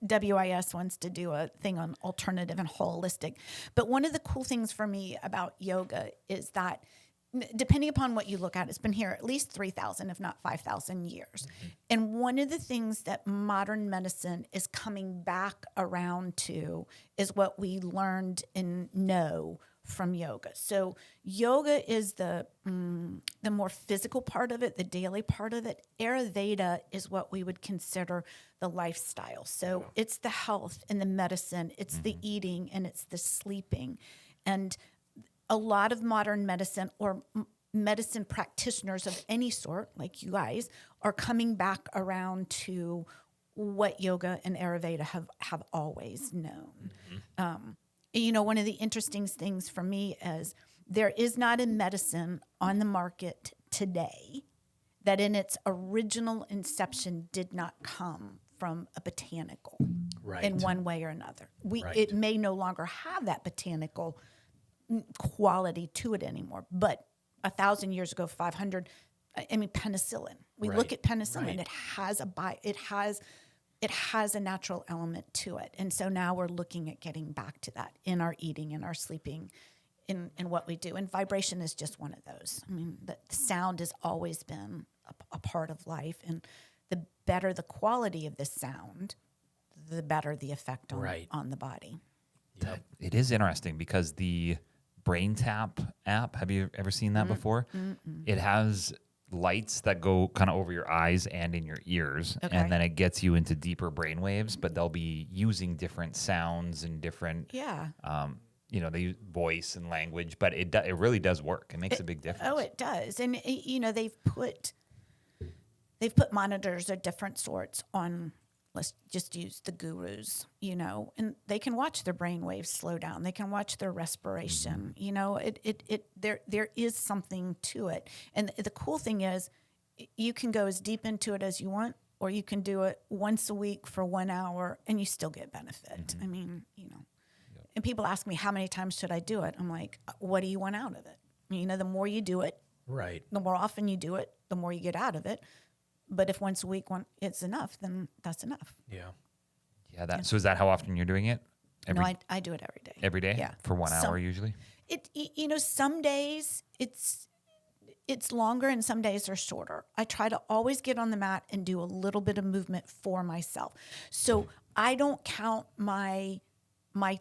WIS wants to do a thing on alternative and holistic, but one of the cool things for me about yoga is that, depending upon what you look at, it's been here at least 3,000, if not 5,000 years. Mm-hmm. And one of the things that modern medicine is coming back around to is what we learned and know from yoga. So yoga is the more physical part of it, the daily part of it. Ayurveda is what we would consider the lifestyle. So it's the health and the medicine, it's the eating, and it's the sleeping. And a lot of modern medicine or medicine practitioners of any sort, like you guys, are coming back around to what yoga and Ayurveda have always known. One of the interesting things for me is there is not a medicine on the market today that in its original inception did not come from a botanical in one way or another. It may no longer have that botanical quality to it anymore, but 1,000 years ago, 500, I mean, penicillin. We look at penicillin; it has a natural element to it, and so now we're looking at getting back to that in our eating, in our sleeping, in what we do. And vibration is just one of those. I mean, the sound has always been a part of life, and the better the quality of the sound, the better the effect on the body.
Yep.
It is interesting because the Brain Tap app, have you ever seen that before? It has lights that go kind of over your eyes and in your ears, and then it gets you into deeper brain waves, but they'll be using different sounds and different they use voice and language, but it really does work. It makes a big difference.
Oh, it does. And they've put monitors of different sorts on, let's just use the gurus, and they can watch their brain waves slow down. They can watch their respiration. There is something to it. And the cool thing is you can go as deep into it as you want, or you can do it once a week for 1 hour and you still get benefit. I mean, and people ask me, how many times should I do it? I'm like, what do you want out of it? The more you do it, the more often you do it, the more you get out of it. But if once a week it's enough, then that's enough.
Yeah. So is that how often you're doing it?
I do it every day.
Every day?
Yeah.
For 1 hour usually?
Some days it's longer and some days are shorter. I try to always get on the mat and do a little bit of movement for myself. So I don't count my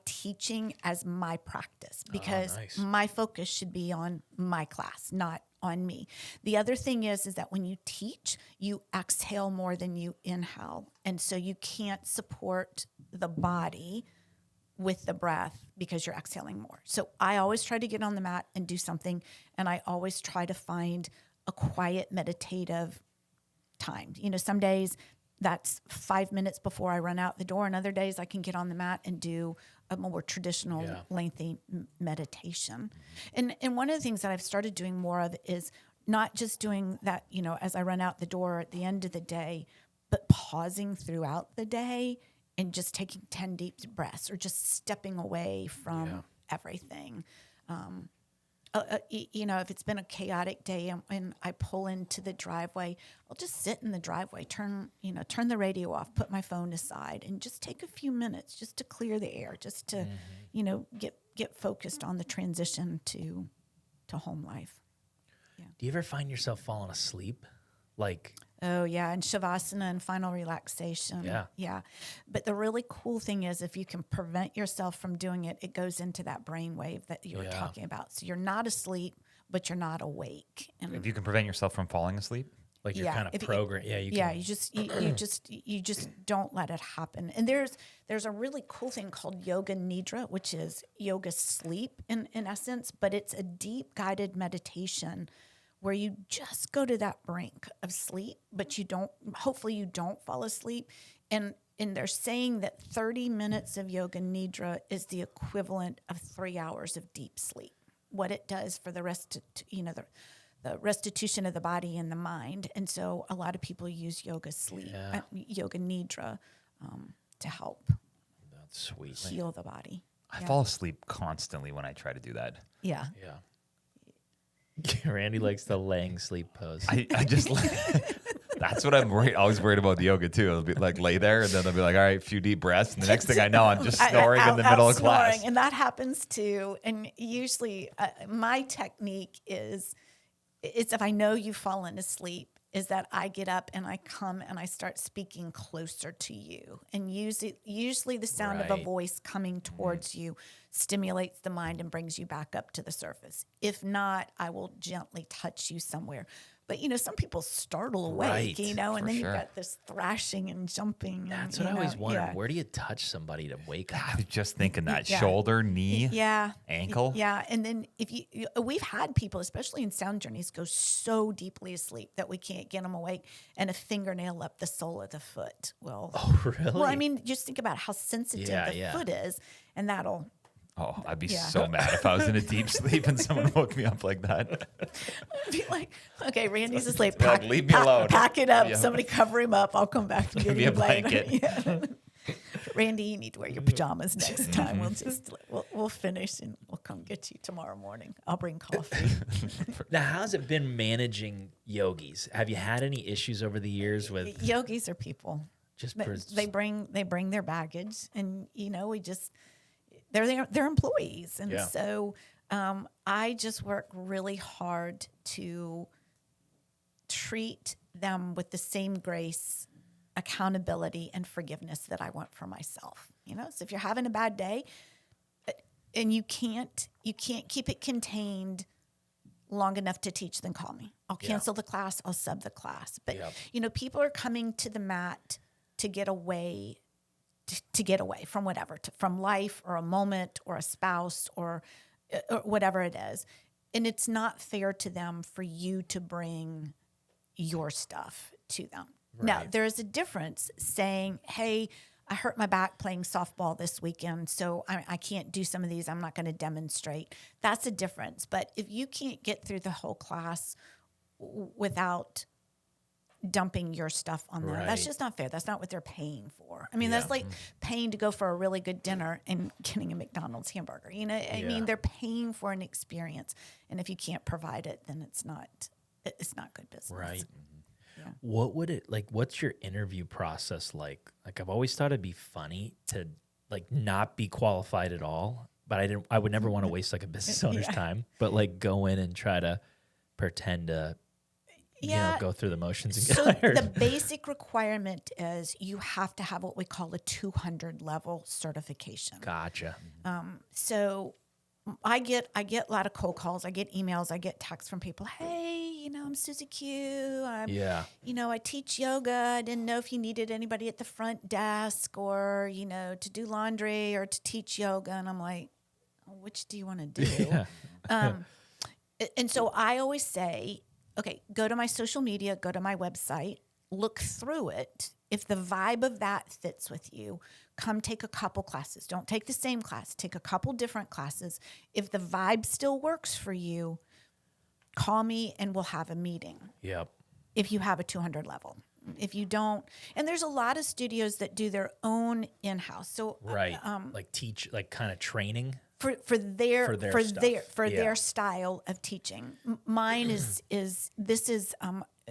teaching as my practice because my focus should be on my class, not on me. The other thing is that when you teach, you exhale more than you inhale. And so you can't support the body with the breath because you're exhaling more. So I always try to get on the mat and do something. And I always try to find a quiet meditative time. Some days that's 5 minutes before I run out the door. And other days I can get on the mat and do a more traditional, lengthy meditation. And one of the things that I've started doing more of is not just doing that, as I run out the door at the end of the day, but pausing throughout the day and just taking 10 deep breaths or just stepping away from everything. If it's been a chaotic day and I pull into the driveway, I'll just sit in the driveway, turn the radio off, put my phone aside, and just take a few minutes just to clear the air, just to, get focused on the transition to home life. Yeah.
Do you ever find yourself falling asleep? Like,
oh yeah, and shavasana and final relaxation. Yeah. But the really cool thing is if you can prevent yourself from doing it, it goes into that brain wave that you were talking about. So you're not asleep, but you're not awake. And
if you can prevent yourself from falling asleep,
like you're kind of programmed.
You just don't let it happen. And there's a really cool thing called yoga nidra, which is yoga sleep in essence, but it's a deep guided meditation where you just go to that brink of sleep, but hopefully you don't fall asleep. And they're saying that 30 minutes of yoga nidra is the equivalent of 3 hours of deep sleep. What it does for the the restitution of the body and the mind. And so a lot of people use yoga sleep, yoga nidra, to help
That's sweet.
heal the body.
I fall asleep constantly when I try to do that.
Yeah.
Randy likes the laying sleep pose.
I just that's what I'm always worried about the yoga too. I'll be like lay there and then I'll be like, all right, a few deep breaths, and the next thing I know, I'm just snoring in the middle of class.
And that happens too. And usually, my technique is if I know you've fallen asleep, is that I get up and I come and I start speaking closer to you. And usually the sound of a voice coming towards you stimulates the mind and brings you back up to the surface. If not, I will gently touch you somewhere. But, some people startle awake, and then you've got this thrashing and jumping.
That's what I always wondered. Yeah. Where do you touch somebody to wake up?
I was just thinking that. Shoulder, knee, ankle.
Yeah, and then we've had people, especially in sound journeys, go so deeply asleep that we can't get them awake, and a fingernail up the sole of the foot. Well,
really?
Well, I mean, just think about how sensitive the foot is, and that'll...
Oh, I'd be so mad if I was in a deep sleep and someone woke me up like that.
I'd be like, okay, Randy's asleep.
Leave me alone.
Pack it up. Somebody cover him up. I'll come back and give you
a blanket.
Randy, you need to wear your pajamas next time. We'll finish and we'll come get you tomorrow morning. I'll bring coffee.
Now, how's it been managing yogis? Have you had any issues over the years with
yogis? Are people they bring their baggage, and we just. They're employees. And so I just work really hard to treat them with the same grace, accountability, and forgiveness that I want for myself. So if you're having a bad day and you can't keep it contained long enough to teach, then call me. I'll cancel the class. I'll sub the class. But, people are coming to the mat to get away from whatever, from life or a moment or a spouse or whatever it is. And it's not fair to them for you to bring your stuff to them. Right. Now, there is a difference saying, hey, I hurt my back playing softball this weekend, so I can't do some of these. I'm not going to demonstrate. That's a difference. But if you can't get through the whole class without dumping your stuff on them. That's just not fair. That's not what they're paying for. I mean, that's like paying to go for a really good dinner and getting a McDonald's hamburger. I mean, they're paying for an experience. And if you can't provide it, then it's not good business.
Right. Yeah. What would it what's your interview process like? Like, I've always thought it'd be funny to not be qualified at all, but I would never want to waste a business owner's time, but go in and try to pretend to go through the motions and get hired.
The basic requirement is you have to have what we call a 200 level certification.
Gotcha.
So I get a lot of cold calls. I get emails. I get texts from people. Hey, I'm Susie Q. I teach yoga. I didn't know if you needed anybody at the front desk or, to do laundry or to teach yoga. And I'm like, which do you want to do? And so I always say, okay, go to my social media, go to my website, look through it. If the vibe of that fits with you, come take a couple classes. Don't take the same class. Take a couple different classes. If the vibe still works for you, call me and we'll have a meeting.
Yep.
If you have a 200 level. If you don't, and there's a lot of studios that do their own in-house. So
Right. Like teach, like kind of training.
for their style of teaching. Mine is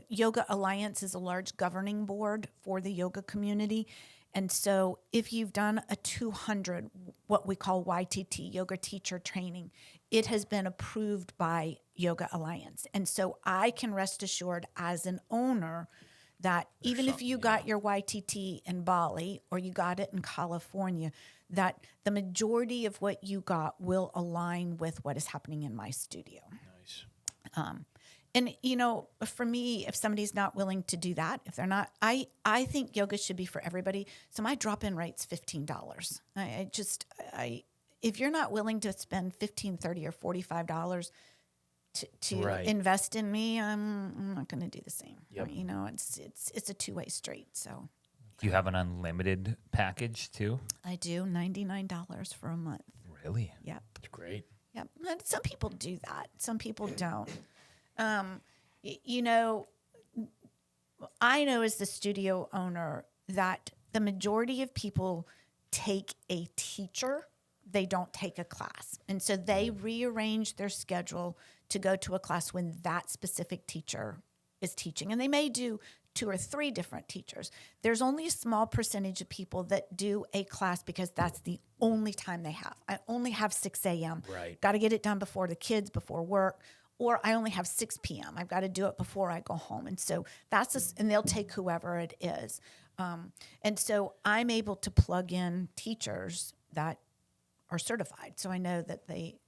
Yoga Alliance is a large governing board for the yoga community. And so if you've done a 200, what we call YTT, yoga teacher training, it has been approved by Yoga Alliance. And so I can rest assured as an owner that even if you got your YTT in Bali or you got it in California, that the majority of what you got will align with what is happening in my studio.
Nice.
And, for me, if somebody's not willing to do that, if they're not, I think yoga should be for everybody. So my drop-in rate's $15. If you're not willing to spend $15, $30, or $45 to invest in me, I'm not going to do the same.
Yep.
It's a two-way street. So
Do you have an unlimited package too?
I do $99 for a month.
Really?
Yep.
That's great.
Yep. And some people do that. Some people don't. I know as the studio owner that the majority of people take a teacher. They don't take a class. And so they rearrange their schedule to go to a class when that specific teacher is teaching. And they may do 2 or 3 different teachers. There's only a small percentage of people that do a class because that's the only time they have. I only have 6 a.m.
Right.
Got to get it done before the kids, before work. Or I only have 6 p.m. I've got to do it before I go home. And so and they'll take whoever it is. And so I'm able to plug in teachers that are certified. So I know that they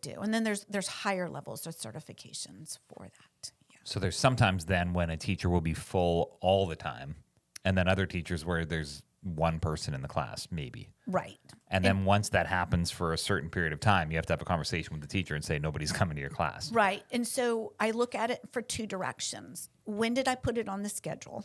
do. And then there's higher levels of certifications for that. Yeah.
So there's sometimes then when a teacher will be full all the time, and then other teachers where there's one person in the class, maybe.
Right.
And then once that happens for a certain period of time, you have to have a conversation with the teacher and say, nobody's coming to your class.
Right. And so I look at it for 2 directions. When did I put it on the schedule?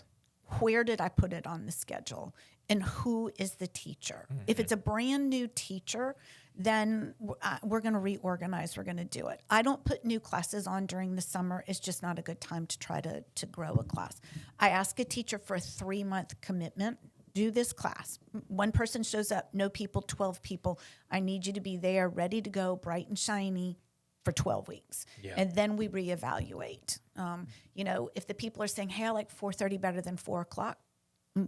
Where did I put it on the schedule? And who is the teacher? Mm-hmm. If it's a brand new teacher, then we're going to reorganize. We're going to do it. I don't put new classes on during the summer. It's just not a good time to try to grow a class. I ask a teacher for a 3-month commitment. Do this class. 1 person shows up, no people, 12 people. I need you to be there, ready to go, bright and shiny for 12 weeks. Yeah. And then we reevaluate. If the people are saying, hey, I like 4:30 better than 4 o'clock,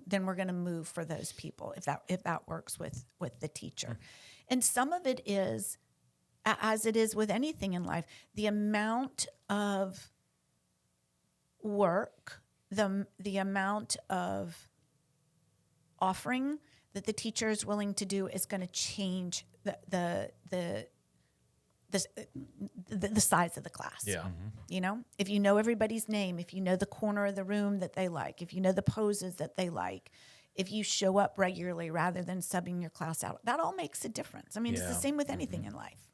then we're going to move for those people if that works with the teacher. Mm-hmm. And some of it is, as it is with anything in life, the amount of work, the amount of offering that the teacher is willing to do is going to change the size of the class.
Yeah.
Mm-hmm.
If you know everybody's name, if you know the corner of the room that they like, if you know the poses that they like, if you show up regularly rather than subbing your class out, that all makes a difference. I mean, it's the same with anything in life.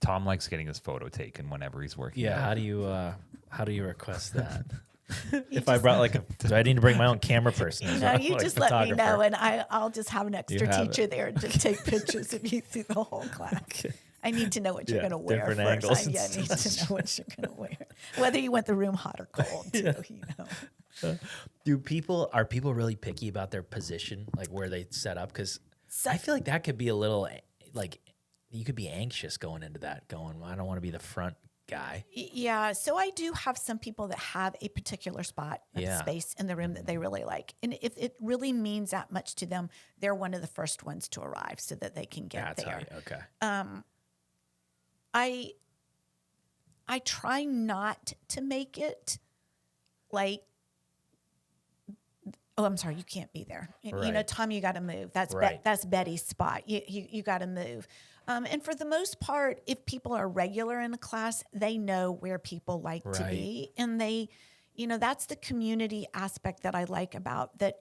Tom likes getting his photo taken whenever he's working.
Yeah. How do you request that? If I brought do I need to bring my own camera person?
You just let me know, and I'll just have an extra teacher there to take pictures of you through the whole class. I need to know what you're going to wear
different
first.
angles
I need to know what you're going to wear, whether you want the room hot or cold. Too,
Are people really picky about their position, like where they set up? Because I feel like that could be a little you could be anxious going into that. I don't want to be the front guy.
Yeah, so I do have some people that have a particular spot of space in the room that they really like. And if it really means that much to them, they're one of the first ones to arrive so that they can get there.
Okay.
I try not to make it like, oh, I'm sorry, you can't be there.
Right.
Tom, you got to move. That's
right.
That's Betty's spot. You got to move. And for the most part, if people are regular in a class, they know where people like to be. And they, that's the community aspect that I like about that,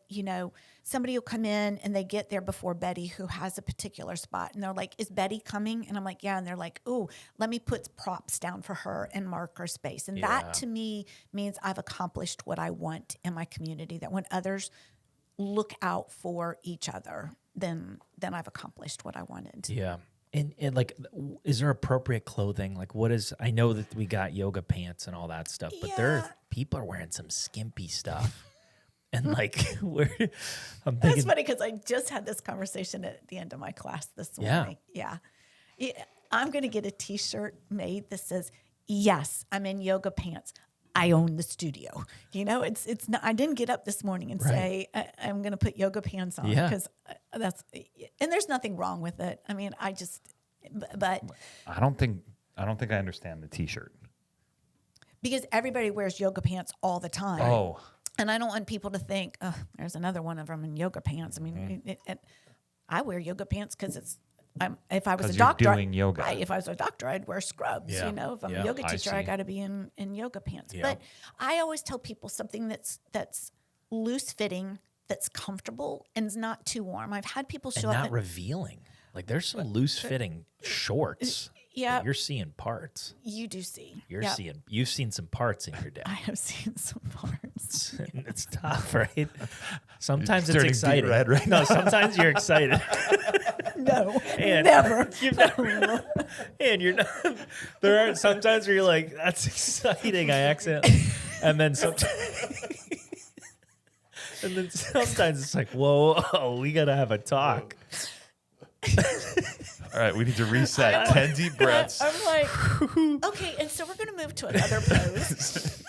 somebody will come in and they get there before Betty, who has a particular spot. And they're like, is Betty coming? And I'm like, yeah. And they're like, oh, let me put props down for her and mark her space. And that to me means I've accomplished what I want in my community, that when others look out for each other, then I've accomplished what I wanted.
Yeah. And is there appropriate clothing? I know that we got yoga pants and all that stuff, but people are wearing some skimpy stuff. And like, where I'm
That's
thinking,
funny because I just had this conversation at the end of my class this
Yeah.
morning. Yeah. I'm going to get a T-shirt made that says, "Yes, I'm in yoga pants. I own the studio." It's not. I didn't get up this morning and say I'm going to put yoga pants on
Yeah.
because and there's nothing wrong with it. I mean, but
I don't think I understand the T-shirt.
because everybody wears yoga pants all the time.
Oh,
And I don't want people to think, oh, there's another one of them in yoga pants. I mean, I wear yoga pants because if I was a
'Cause you're
doctor,
doing yoga.
right, if I was a doctor, I'd wear scrubs.
Yeah.
If I'm
Yeah,
a yoga
I
teacher, I
see.
got to be in yoga pants.
Yeah.
But I always tell people something that's loose fitting, that's comfortable, and is not too warm. I've had people
and
show up.
not revealing. Like, there's some loose fitting shorts.
Yeah.
that you're seeing parts.
You do see.
You've
Yep.
seen some parts in your day.
I have seen some parts.
It's tough, right? Sometimes it's
turning beet
exciting.
red right
no, sometimes you're excited.
No,
And
never.
You've never, and you're not. There are sometimes where you're like, "That's exciting." I accidentally, and then sometimes, it's like, "Whoa, we gotta have a talk."
all right. We need to reset. 10 deep breaths.
I'm like, okay, and so we're going to move to another pose.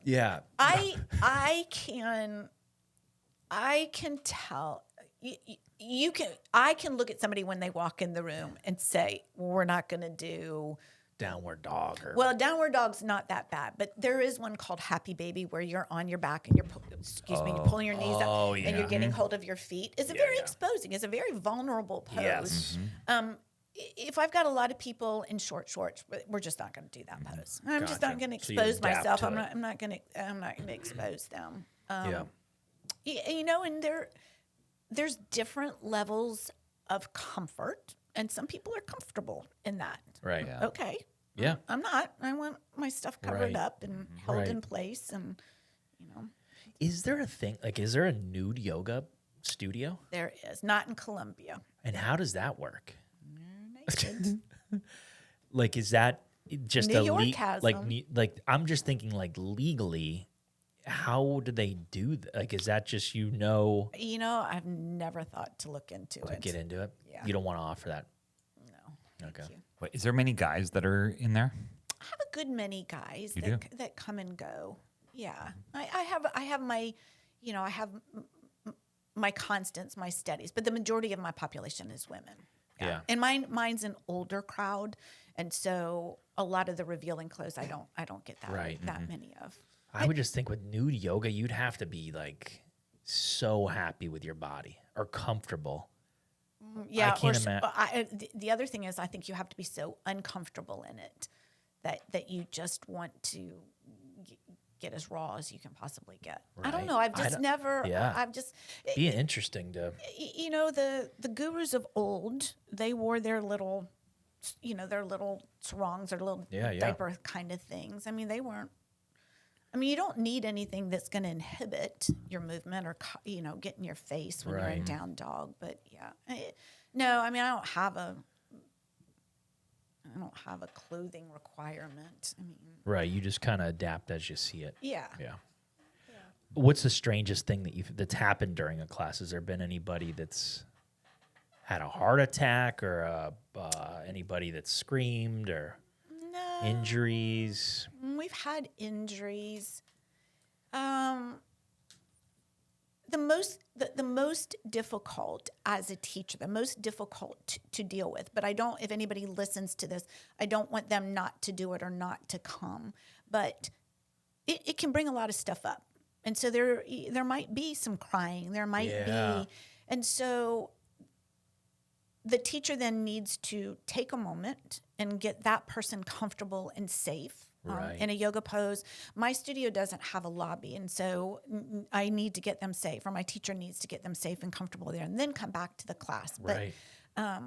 Yeah,
I can tell I can look at somebody when they walk in the room and say, we're not going to do.
downward dog. Or,
Well, downward dog's not that bad, but there is one called Happy Baby where you're on your back and you're you're pulling your knees
Oh,
up
yeah.
and you're getting hold of your feet. It's very exposing. It's a very vulnerable pose.
Yes.
If I've got a lot of people in short shorts, we're just not going to do that pose. I'm just not
Gotcha.
going to
So you
expose
adapt
myself.
to
I'm
it.
not going to expose them.
Yeah.
And there's different levels of comfort, and some people are comfortable in that.
Right.
Yeah.
Okay.
Yeah.
I'm not. I want my stuff covered
Right.
up and held
Right.
in place, and
Is there a thing is there a nude yoga studio?
there is not in Colombia.
And how does that work?
Naked.
Like, is that just
New
a
York has them.
like I'm just thinking like legally, how do they do that? Like, is that just
I've never thought to look into
to
it.
get into it?
Yeah.
You don't want to offer that.
No.
Okay.
Thank you.
Wait, is there many guys that are in there?
I have a good many guys
You
that come and go. Yeah, I have my, I have my constants, my steadies, but the majority of my population is women.
Yeah.
And mine's an older crowd, and so a lot of the revealing clothes I don't get that
Right.
that many of.
I would just think with nude yoga, you'd have to be like so happy with your body or comfortable.
Yeah,
can't
the other thing is I think you have to be so uncomfortable in it that you just want to get as raw as you can possibly get. I don't
Right.
know. I've just never.
Yeah.
I've just.
Be interesting to.
The gurus of old, they wore their little, their little sarongs or little
Yeah.
diaper kind of things. I mean, they weren't. I mean, you don't need anything that's going to inhibit your movement or get in your face when you're in
Right.
down dog. But yeah, no. I mean, I don't have a clothing requirement. I mean,
Right. You just kind of adapt as you see it.
yeah.
Yeah. What's the strangest thing that's happened during a class? Has there been anybody that's had a heart attack or anybody that's screamed or
No.
injuries?
We've had injuries. The most difficult as a teacher, the most difficult to deal with, but if anybody listens to this, I don't want them not to do it or not to come. But it can bring a lot of stuff up. And so there might be some crying, there might be. And so the teacher then needs to take a moment and get that person comfortable and safe
Right.
in a yoga pose. My studio doesn't have a lobby, and so I need to get them safe, or my teacher needs to get them safe and comfortable there, and then come back to the class.
Right.
But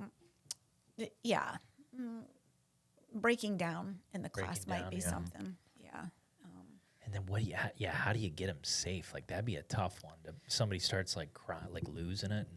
breaking down in the class
Breaking
might
down,
be
yeah.
something. Yeah.
And then how do you get them safe? Like, that'd be a tough one. Somebody starts like crying, like losing it.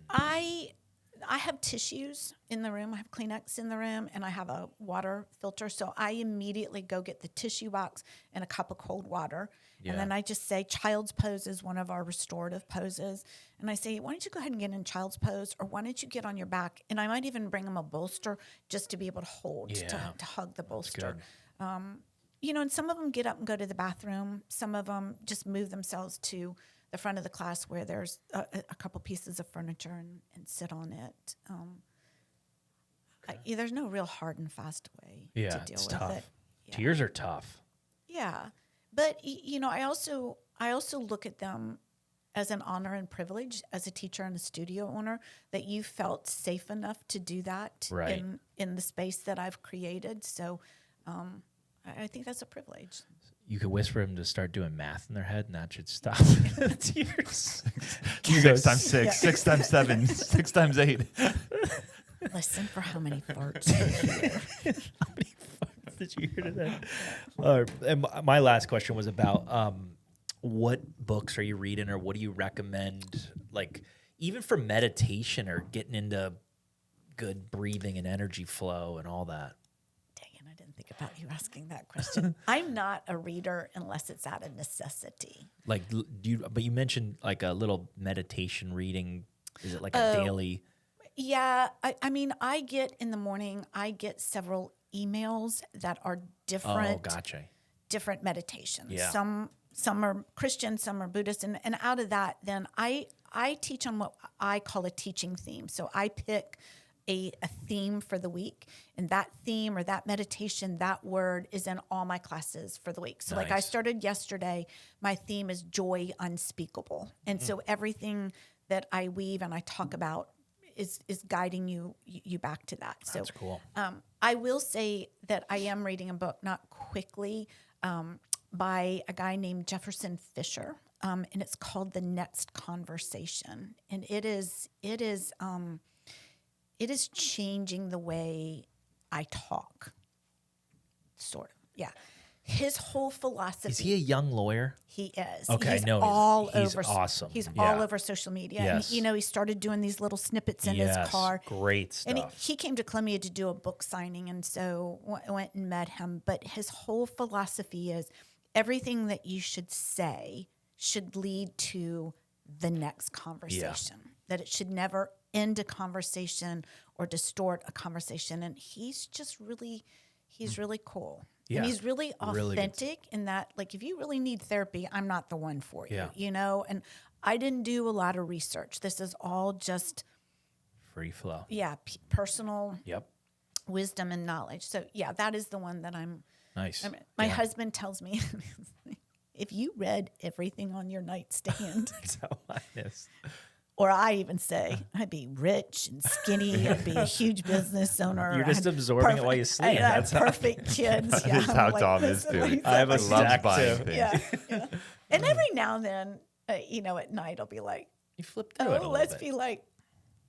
I have tissues in the room. I have Kleenex in the room, and I have a water filter. So I immediately go get the tissue box and a cup of cold water.
Yeah.
And then I just say child's pose is one of our restorative poses. And I say, why don't you go ahead and get in child's pose, or why don't you get on your back? And I might even bring them a bolster just to be able to hold, to hug the bolster. And some of them get up and go to the bathroom. Some of them just move themselves to the front of the class where there's a couple pieces of furniture and sit on it. There's no real hard and fast way to deal with
tough.
it. Yeah.
Tears are tough.
Yeah. But, I also look at them as an honor and privilege as a teacher and a studio owner that you felt safe enough to do that in the space that I've created. So I think that's a privilege.
You could whisper them to start doing math in their head, and that should stop the tears.
6 times 6, 6 times 7, 6 times 8.
Listen for how many farts you hear.
How many farts did you hear today? And my last question was about what books are you reading, or what do you recommend, like even for meditation or getting into good breathing and energy flow and all that?
I didn't think about you asking that question. I'm not a reader unless it's out of necessity.
Like, but you mentioned like a little meditation reading. Is it like a daily?
Yeah. I get in the morning, I get several emails that are different.
Oh, gotcha.
Different meditations.
Yeah.
Some are Christian, some are Buddhist. And out of that, then I teach on what I call a teaching theme. So I pick a theme for the week, and that theme or that meditation, that word is in all my classes for the week. So like I started yesterday, my theme is joy unspeakable. And so everything that I weave and I talk about is guiding you back to that. So
that's cool.
I will say that I am reading a book, not quickly, by a guy named Jefferson Fisher. And it's called The Next Conversation. And it is changing the way I talk, sort of. Yeah. His whole philosophy.
Is he a young lawyer?
He is.
Okay,
he's
he's awesome.
He's
Yeah.
all over social media.
Yes.
And, he started doing these little snippets in his car.
Great stuff.
And he came to Columbia to do a book signing, and so I went and met him. But his whole philosophy is everything that you should say should lead to the next conversation. Yeah. That it should never end a conversation or distort a conversation. And he's just really cool. Yeah. And he's really authentic in that, like, if you really need therapy, I'm not the one for you, And I didn't do a lot of research. This is all just
free flow.
Yeah, personal wisdom and knowledge. So, yeah, that is the one that I'm...
Nice.
My husband tells me, if you read everything on your nightstand...
That's how mine is.
Or I even say, I'd be rich and skinny. I'd be a huge business owner.
You're just absorbing it while you sleep.
That's perfect kids.
That is how Tom is too.
I have a stack too.
Yeah. And every now and then, at night I'll be like,
you flip through it a
let's
bit.
be like,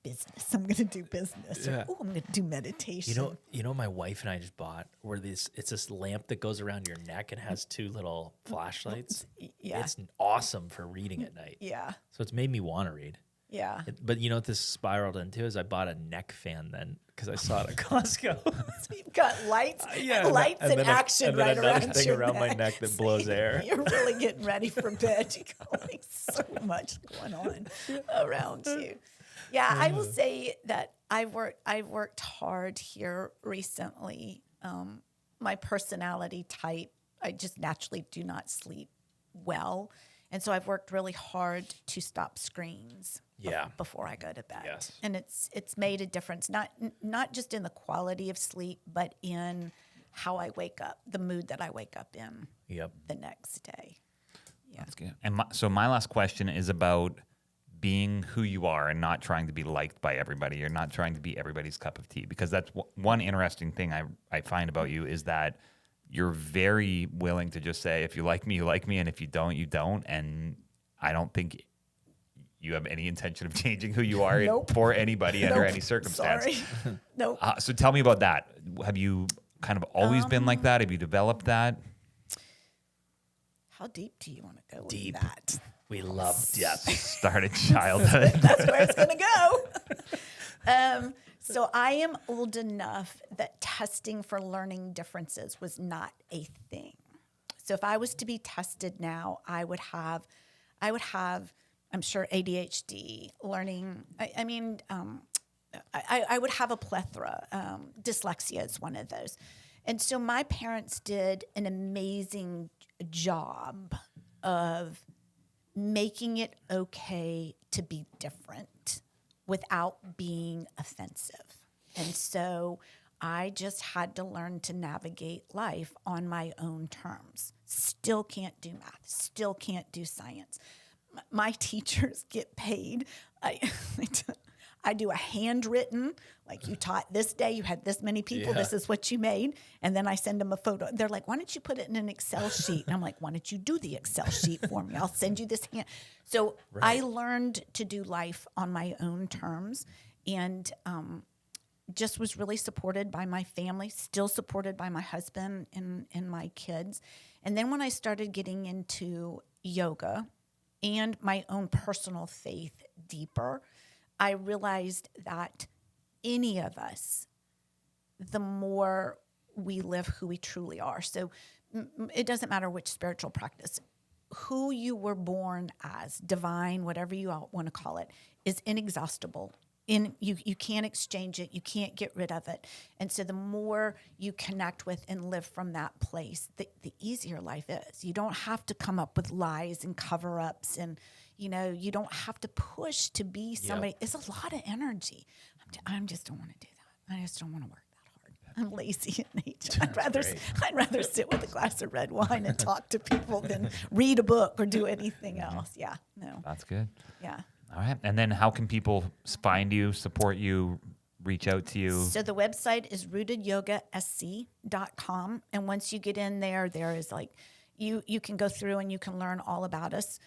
business. I'm going to do business. Yeah. Or, I'm going to do meditation.
You know, my wife and I just bought it's this lamp that goes around your neck and has two little flashlights.
Yeah.
It's awesome for reading at night.
Yeah.
So it's made me want to read.
Yeah.
But you know what this spiraled into is I bought a neck fan then because I saw it at Costco.
So you've got lights and action right around
thing
your
around
neck.
my neck that blows air.
You're really getting ready for bed. You got like so much going on around you. Yeah, I will say that I've worked hard here recently. My personality type, I just naturally do not sleep well. And so I've worked really hard to stop screens before I go to bed.
Yes.
And it's made a difference, not just in the quality of sleep, but in how I wake up, the mood that I wake up in the next day. Yeah.
That's good. And so my last question is about being who you are and not trying to be liked by everybody or not trying to be everybody's cup of tea. Because that's one interesting thing I find about you is that you're very willing to just say, if you like me, you like me, and if you don't, you don't. And I don't think you have any intention of changing who you are for anybody under any circumstance.
Sorry. Nope.
So tell me about that. Have you kind of always been like that? Have you developed that?
How deep do you want to go
Deep.
with that?
We love depth.
Started childhood.
That's where it's going to go. So I am old enough that testing for learning differences was not a thing. So if I was to be tested now, I would have, I'm sure, ADHD, learning. I would have a plethora. Dyslexia is one of those. And so my parents did an amazing job of making it okay to be different without being offensive. And so I just had to learn to navigate life on my own terms. Still can't do math, still can't do science. My teachers get paid. I do a handwritten, like you taught this day, you had this many people, this is what you made. And then I send them a photo. They're like, why don't you put it in an Excel sheet? And I'm like, why don't you do the Excel sheet for me? I'll send you this hand. So I learned to do life on my own terms, and just was really supported by my family, still supported by my husband and my kids. And then when I started getting into yoga and my own personal faith deeper, I realized that any of us, the more we live who we truly are. So it doesn't matter which spiritual practice, who you were born as, divine, whatever you all want to call it, is inexhaustible. You can't exchange it. You can't get rid of it. And so the more you connect with and live from that place, the easier life is. You don't have to come up with lies and cover-ups, and you don't have to push to be somebody. It's a lot of energy. I just don't want to do that. I just don't want to work that hard. I'm lazy in nature. I'd rather sit with a glass of red wine and talk to people than read a book or do anything else. Yeah, no.
That's good.
Yeah.
All right. And then how can people find you, support you, reach out to you?
So the website is rootedyogasc.com. And once you get in there, there is you can go through and you can learn all about us.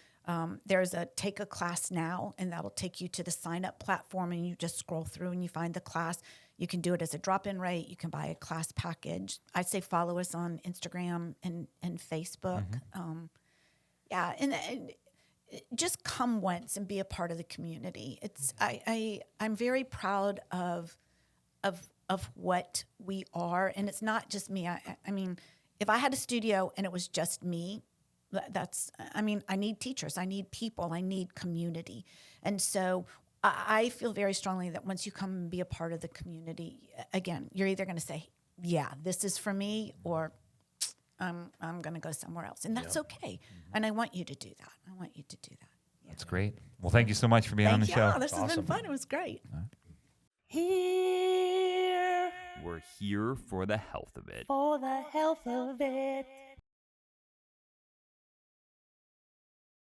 There's a take a class now, and that'll take you to the sign up platform, and you just scroll through and you find the class. You can do it as a drop-in rate. You can buy a class package. I'd say follow us on Instagram and Facebook. And just come once and be a part of the community. I'm very proud of what we are, and it's not just me. I mean, if I had a studio and it was just me, I need teachers, I need people, I need community. And so I feel very strongly that once you come and be a part of the community, again, you're either going to say, yeah, this is for me, or I'm going to go somewhere else. And that's okay. And I want you to do that. Yeah.
That's great. Well, thank you so much for being on the show.
This has been fun. It was great.
Here
We're here for the health of it.
for the health of it.